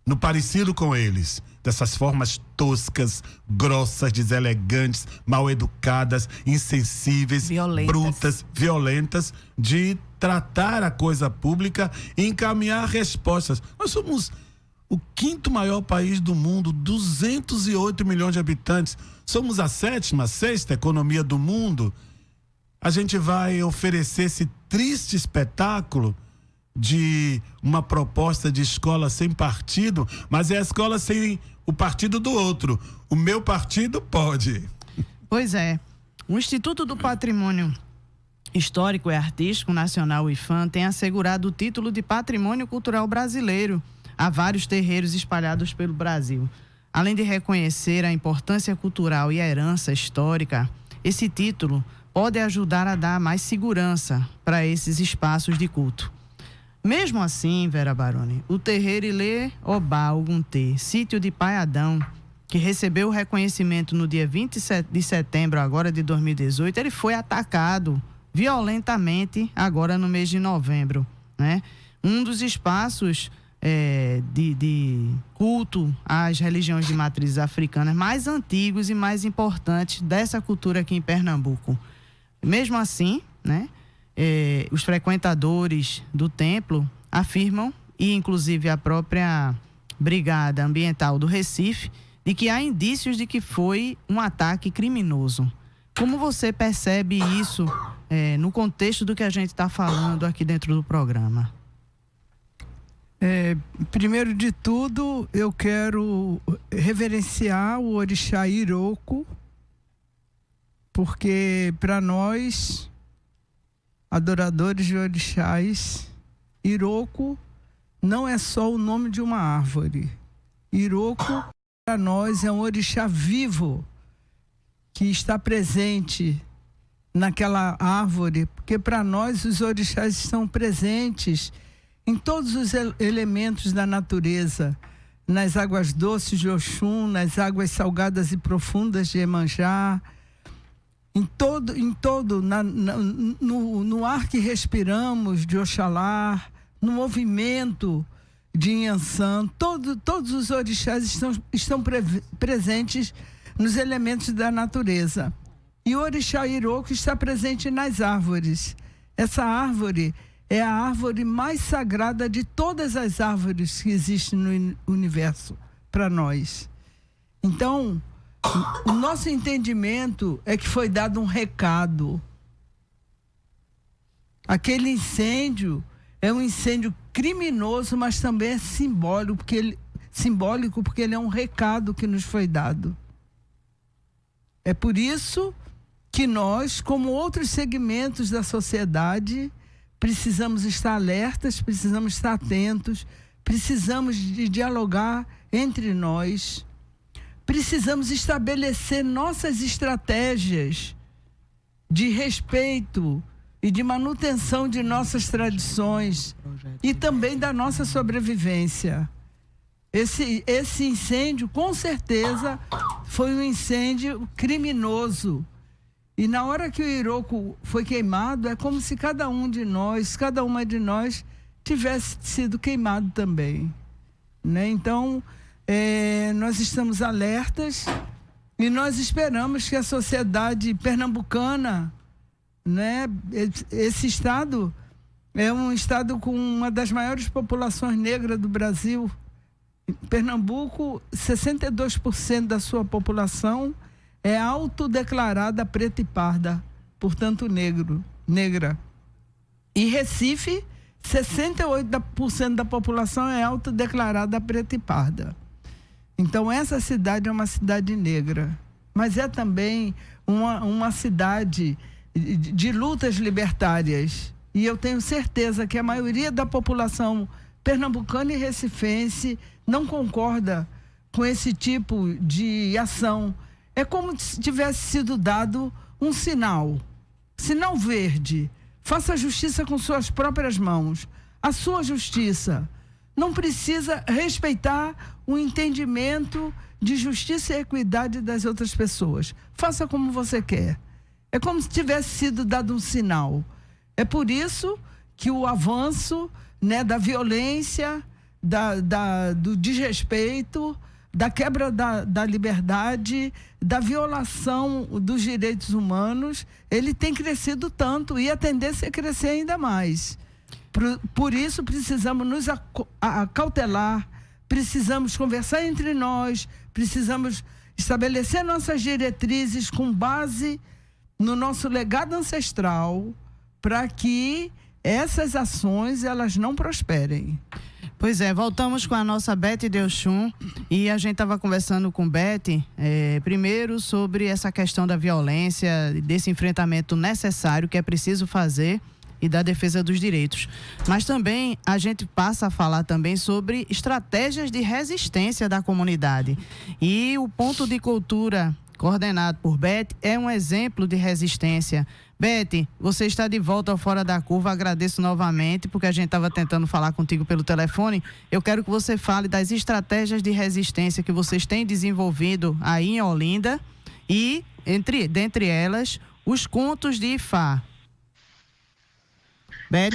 no parecido com eles, dessas formas toscas, grossas, deselegantes, mal educadas, insensíveis, brutas, violentas, de tratar a coisa pública e encaminhar respostas. Nós somos o 5º maior país do mundo, 208 milhões de habitantes. Somos a 7ª, 6ª economia do mundo. A gente vai oferecer esse triste espetáculo de uma proposta de escola sem partido, mas é a escola sem o partido do outro. O meu partido pode. Pois é. O Instituto do Patrimônio Histórico e Artístico Nacional, IFAM, tem assegurado o título de Patrimônio Cultural Brasileiro a vários terreiros espalhados pelo Brasil. Além de reconhecer a importância cultural e a herança histórica, esse título pode ajudar a dar mais segurança para esses espaços de culto. Mesmo assim, Vera Baroni, o terreiro Ilê Obá Oguntê, sítio de Pai Adão, que recebeu o reconhecimento no dia 27 de setembro agora de 2018, ele foi atacado violentamente agora no mês de novembro, né? Um dos espaços de culto às religiões de matrizes africanas mais antigos e mais importantes dessa cultura aqui em Pernambuco. Mesmo assim, né, os frequentadores do templo afirmam, e inclusive a própria Brigada Ambiental do Recife, de que há indícios de que foi um ataque criminoso. Como você percebe isso no contexto do que a gente está falando aqui dentro do programa? Primeiro de tudo, eu quero reverenciar o orixá Iroko, porque para nós, adoradores de orixás, Iroko não é só o nome de uma árvore. Iroko, para nós, é um orixá vivo, que está presente naquela árvore, porque para nós os orixás estão presentes em todos os elementos da natureza, nas águas doces de Oxum, nas águas salgadas e profundas de Iemanjá, no ar que respiramos de Oxalá, no movimento de Inhansã, todos os orixás estão presentes nos elementos da natureza. E o orixá Iroco está presente nas árvores. Essa árvore é a árvore mais sagrada de todas as árvores que existem no universo para nós. Então, o nosso entendimento é que foi dado um recado. Aquele incêndio é um incêndio criminoso, mas também é simbólico, porque ele é um recado que nos foi dado. É por isso que nós, como outros segmentos da sociedade, precisamos estar alertas, precisamos estar atentos, precisamos de dialogar entre nós, precisamos estabelecer nossas estratégias de respeito e de manutenção de nossas tradições e também da nossa sobrevivência. Esse incêndio, com certeza, foi um incêndio criminoso. E na hora que o Iroco foi queimado, é como se cada uma de nós tivesse sido queimado também, né? Então, nós estamos alertas e nós esperamos que a sociedade pernambucana, né? Esse estado é um estado com uma das maiores populações negras do Brasil. Em Pernambuco, 62% da sua população é autodeclarada preta e parda, portanto negra. E Recife, 68% da população é autodeclarada preta e parda. Então essa cidade é uma cidade negra, mas é também uma cidade de lutas libertárias. E eu tenho certeza que a maioria da população pernambucana e recifense não concorda com esse tipo de ação. É como se tivesse sido dado um sinal verde. Faça justiça com suas próprias mãos. A sua justiça não precisa respeitar o entendimento de justiça e equidade das outras pessoas. Faça como você quer. É como se tivesse sido dado um sinal. É por isso que o avanço, né, da violência, do desrespeito, da quebra da liberdade, da violação dos direitos humanos, ele tem crescido tanto e a tendência é crescer ainda mais. Por isso precisamos nos acautelar, precisamos conversar entre nós, precisamos estabelecer nossas diretrizes com base no nosso legado ancestral, para que essas ações elas não prosperem. Pois é, voltamos com a nossa Beth Delchum e a gente estava conversando com Beth, primeiro sobre essa questão da violência, desse enfrentamento necessário que é preciso fazer e da defesa dos direitos. Mas também a gente passa a falar também sobre estratégias de resistência da comunidade. E o ponto de cultura coordenado por Beth é um exemplo de resistência. Beth, você está de volta ao Fora da Curva, agradeço novamente, porque a gente estava tentando falar contigo pelo telefone. Eu quero que você fale das estratégias de resistência que vocês têm desenvolvido aí em Olinda e, dentre elas, os contos de Ifá. Beth?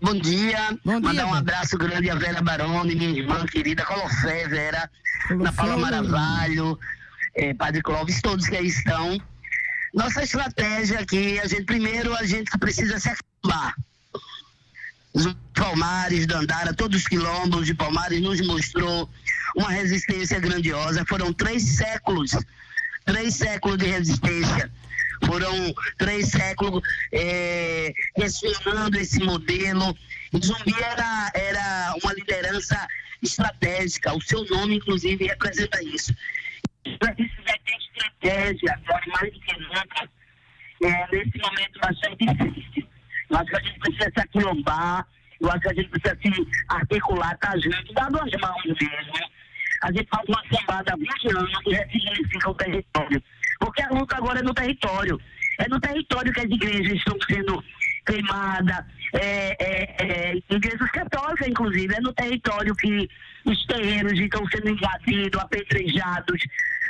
Bom dia. Mandar um Beth. abraço grande a Vera Baroni, minha irmã querida, Colofé, Vera, Ana Paula Maravalho, Padre Clóvis, todos que aí estão. Nossa estratégia aqui, a gente precisa se acalmar. Os Palmares, Dandara, todos os quilombos de Palmares nos mostrou uma resistência grandiosa. Foram 3 séculos de resistência. Foram 3 séculos questionando esse modelo. E Zumbi era uma liderança estratégica. O seu nome, inclusive, representa isso. Para isso vai ter estratégia, agora mais do que nunca, nesse momento bastante difícil. Eu acho que a gente precisa se aquilombar, eu acho que a gente precisa se articular, tá junto, dar 2 mãos mesmo. A gente faz uma sambada há 20 anos que ressignifica o território. Porque a luta agora é no território. É no território que as igrejas estão sendo queimadas, igrejas católicas, inclusive. É no território que os terreiros estão sendo invadidos, apedrejados.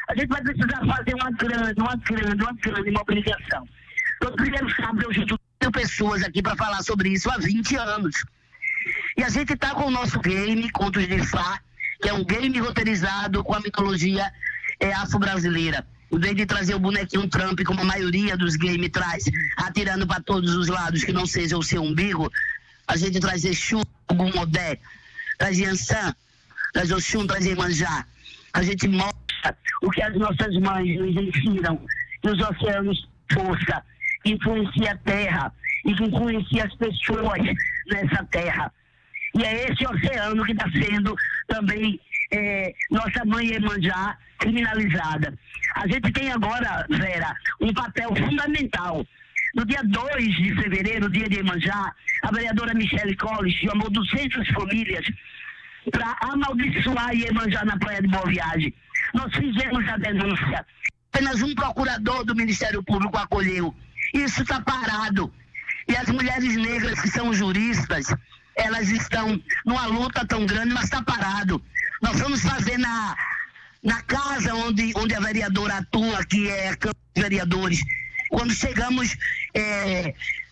A gente vai precisar fazer uma grande mobilização. No primeiro sábado eu junto 1.000 pessoas aqui para falar sobre isso há 20 anos. E a gente está com o nosso game, Contos de Ifá, que é um game roteirizado com a mitologia afro-brasileira. Em vez de trazer o bonequinho Trump, como a maioria dos gays traz, atirando para todos os lados, que não seja o seu umbigo, a gente traz Exu, Ogum, Odé, traz Yansan, traz Oxum, traz Iemanjá. A gente mostra o que as nossas mães nos ensinam, que os oceanos força, que influencia a terra e que influencia as pessoas nessa terra. E é esse oceano que está sendo também nossa mãe Iemanjá criminalizada. A gente tem agora, Vera, um papel fundamental. No dia 2 de fevereiro, dia de Iemanjá, a vereadora Michele Colles chamou 200 famílias para amaldiçoar Iemanjá na Praia de Boa Viagem. Nós fizemos a denúncia. Apenas um procurador do Ministério Público acolheu. Isso está parado. E as mulheres negras que são juristas, elas estão numa luta tão grande, mas está parado. Nós vamos fazer na casa onde a vereadora atua, que é a Câmara de Vereadores. Quando chegamos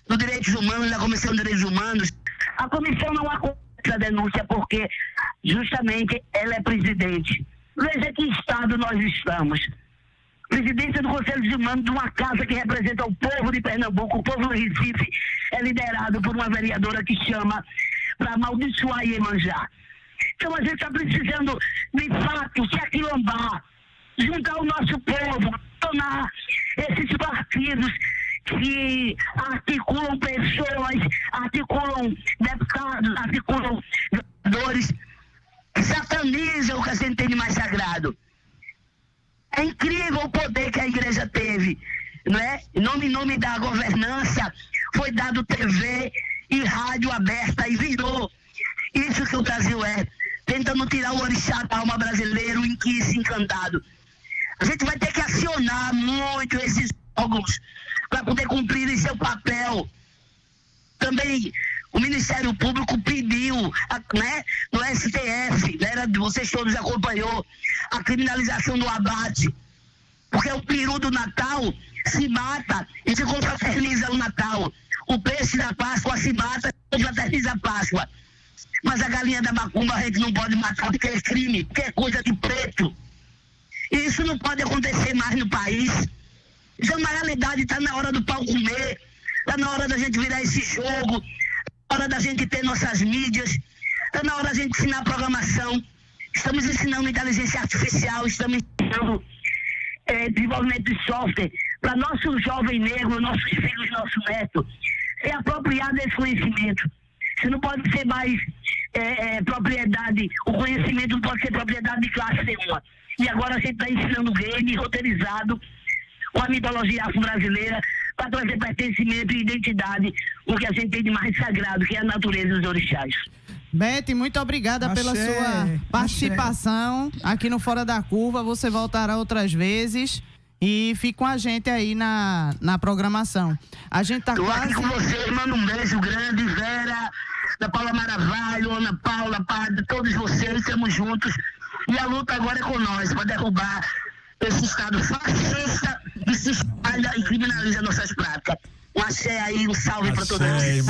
no Direitos Humanos, na Comissão de Direitos Humanos, a comissão não acolhe essa denúncia porque justamente ela é presidente. Veja que estado nós estamos. Presidência do Conselho de Humanos de uma casa que representa o povo de Pernambuco, o povo do Recife, é liderado por uma vereadora que chama para amaldiçoar Iemanjá. Então a gente está precisando, de fato, se aquilombar, juntar o nosso povo, tornar esses partidos que articulam pessoas, articulam deputados, articulam vereadores, satanizam o que a gente tem de mais sagrado. É incrível o poder que a igreja teve, não é? Em nome da governança, foi dado TV e rádio aberta e virou. Isso que o Brasil é, tentando tirar o orixá da alma brasileira, o inquice encantado. A gente vai ter que acionar muito esses órgãos para poder cumprir seu papel. Também o Ministério Público pediu, né, no STF, né, vocês todos acompanhou, a criminalização do abate. Porque o peru do Natal se mata e se confraterniza o Natal. O peixe da Páscoa se mata e confraterniza a Páscoa. Mas a galinha da macumba a gente não pode matar porque é crime, porque é coisa de preto. E isso não pode acontecer mais no país. Isso é uma realidade, está na hora do pau comer, está na hora da gente virar esse jogo, está na hora da gente ter nossas mídias, está na hora da gente ensinar programação. Estamos ensinando inteligência artificial, estamos ensinando desenvolvimento de software para nosso jovem negro, nossos filhos, nosso neto, se apropriar desse conhecimento. Isso não pode ser mais propriedade, o conhecimento não pode ser propriedade de classe nenhuma. E agora a gente está ensinando game roteirizado com a mitologia afro-brasileira para trazer pertencimento e identidade, o que a gente tem de mais sagrado, que é a natureza dos orixás. Beth, muito obrigada pela sua participação aqui no Fora da Curva. Você voltará outras vezes e fique com a gente aí na programação. A gente tá quase... aqui com vocês, mando um beijo grande, Vera, da Paula Maravalho, Ana Paula, Padre, todos vocês, estamos juntos. E a luta agora é com nós, para derrubar esse Estado fascista que se espalha e criminaliza nossas práticas. Um axé aí, um salve para todos vocês.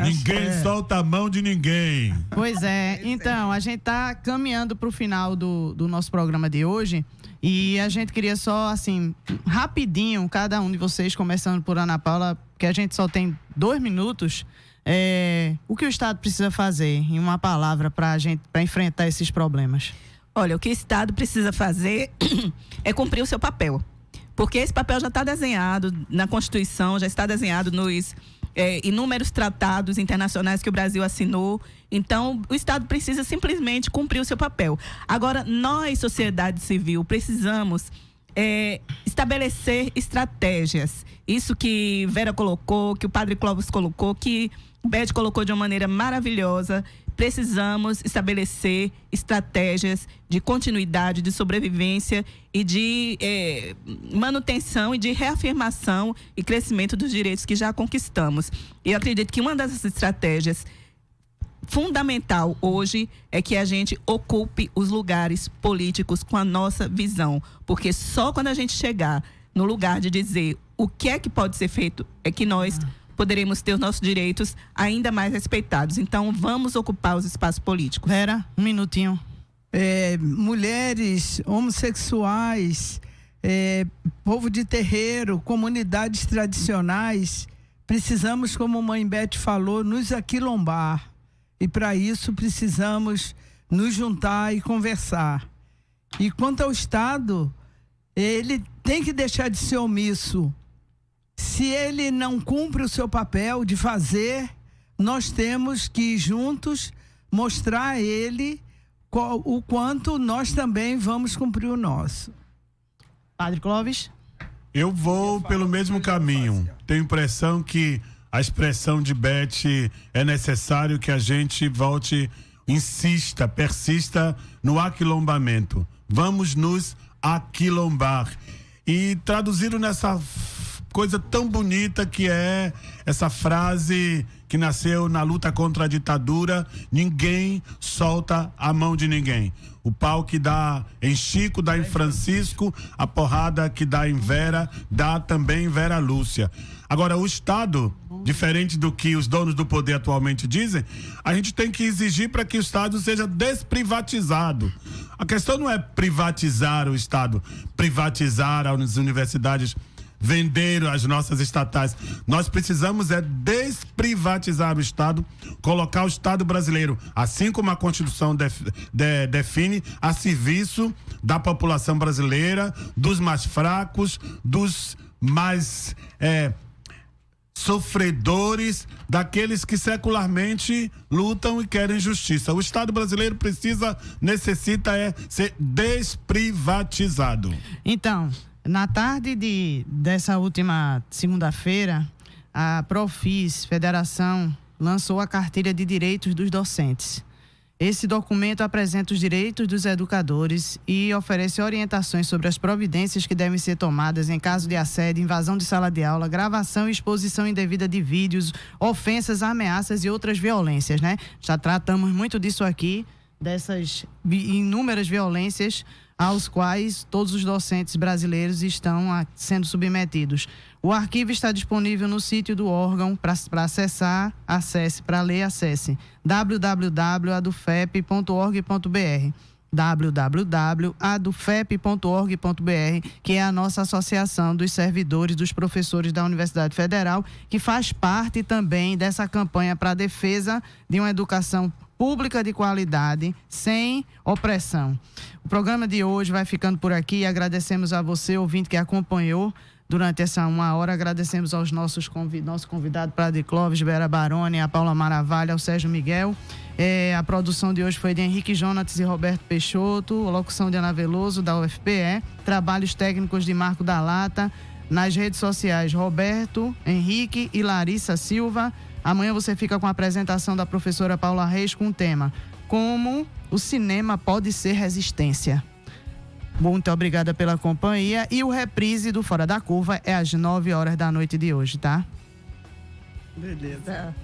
Ninguém solta a mão de ninguém. Pois é, então, a gente tá caminhando para o final do nosso programa de hoje e a gente queria só, assim, rapidinho, cada um de vocês, começando por Ana Paula, que a gente só tem 2 minutos, o que o Estado precisa fazer, em uma palavra, para enfrentar esses problemas? Olha, o que o Estado precisa fazer é cumprir o seu papel. Porque esse papel já está desenhado na Constituição, já está desenhado nos inúmeros tratados internacionais que o Brasil assinou. Então, o Estado precisa simplesmente cumprir o seu papel. Agora, nós, sociedade civil, precisamos estabelecer estratégias. Isso que Vera colocou, que o Padre Clóvis colocou, que Beth colocou de uma maneira maravilhosa. Precisamos estabelecer estratégias de continuidade, de sobrevivência e de manutenção e de reafirmação e crescimento dos direitos que já conquistamos. E eu acredito que uma das estratégias fundamental hoje é que a gente ocupe os lugares políticos com a nossa visão, porque só quando a gente chegar no lugar de dizer o que é que pode ser feito é que nós poderemos ter os nossos direitos ainda mais respeitados. Então, vamos ocupar os espaços políticos. Vera, um minutinho. Mulheres homossexuais, povo de terreiro, comunidades tradicionais, precisamos, como a Mãe Beth falou, nos aquilombar. E para isso precisamos nos juntar e conversar. E quanto ao Estado, ele tem que deixar de ser omisso. Se ele não cumpre o seu papel de fazer, nós temos que juntos mostrar a ele o quanto nós também vamos cumprir o nosso. Padre Clóvis? Eu vou pelo mesmo caminho. Tenho a impressão que a expressão de Beth é necessário que a gente volte, insista, persista no aquilombamento. Vamos nos aquilombar. E traduzido nessa coisa tão bonita que é essa frase que nasceu na luta contra a ditadura: ninguém solta a mão de ninguém. O pau que dá em Chico, dá em Francisco, a porrada que dá em Vera, dá também em Vera Lúcia. Agora, o Estado, diferente do que os donos do poder atualmente dizem, a gente tem que exigir para que o Estado seja desprivatizado. A questão não é privatizar o Estado, privatizar as universidades, vender as nossas estatais. Nós precisamos desprivatizar o Estado, colocar o Estado brasileiro, assim como a Constituição define, a serviço da população brasileira, dos mais fracos, dos mais sofredores, daqueles que secularmente lutam e querem justiça. O Estado brasileiro necessita ser desprivatizado. Então, na tarde dessa última segunda-feira, a Profis, Federação, lançou a Carteira de Direitos dos Docentes. Esse documento apresenta os direitos dos educadores e oferece orientações sobre as providências que devem ser tomadas em caso de assédio, invasão de sala de aula, gravação e exposição indevida de vídeos, ofensas, ameaças e outras violências, né? Já tratamos muito disso aqui, dessas inúmeras violências aos quais todos os docentes brasileiros estão sendo submetidos. O arquivo está disponível no sítio do órgão. Para acessar, acesse. Para ler, acesse www.adufep.org.br www.adufep.org.br, que é a nossa associação dos servidores, dos professores da Universidade Federal, que faz parte também dessa campanha para a defesa de uma educação pública de qualidade, sem opressão. O programa de hoje vai ficando por aqui. Agradecemos a você, ouvinte, que acompanhou durante essa 1 hora. Agradecemos aos nosso convidado, Padre Clóvis, Vera Baroni, a Paula Maravalha, ao Sérgio Miguel. A produção de hoje foi de Henrique Jonatas e Roberto Peixoto, a locução de Ana Veloso, da UFPE, trabalhos técnicos de Marco da Lata, nas redes sociais Roberto, Henrique e Larissa Silva. Amanhã você fica com a apresentação da professora Paula Reis com o tema Como o Cinema Pode Ser Resistência. Muito obrigada pela companhia, e o reprise do Fora da Curva é às 9 horas da noite de hoje, tá? Beleza.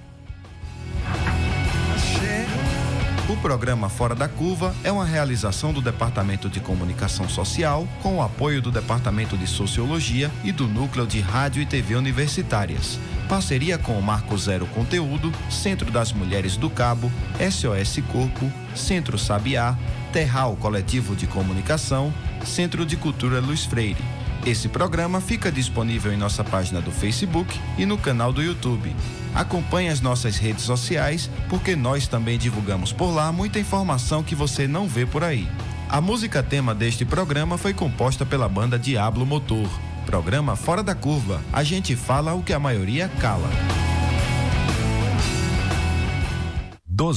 O programa Fora da Curva é uma realização do Departamento de Comunicação Social, com o apoio do Departamento de Sociologia e do Núcleo de Rádio e TV Universitárias. Parceria com o Marco Zero Conteúdo, Centro das Mulheres do Cabo, SOS Corpo, Centro Sabiá, Terral Coletivo de Comunicação, Centro de Cultura Luiz Freire. Esse programa fica disponível em nossa página do Facebook e no canal do YouTube. Acompanhe as nossas redes sociais, porque nós também divulgamos por lá muita informação que você não vê por aí. A música tema deste programa foi composta pela banda Diablo Motor. Programa Fora da Curva. A gente fala o que a maioria cala. 12.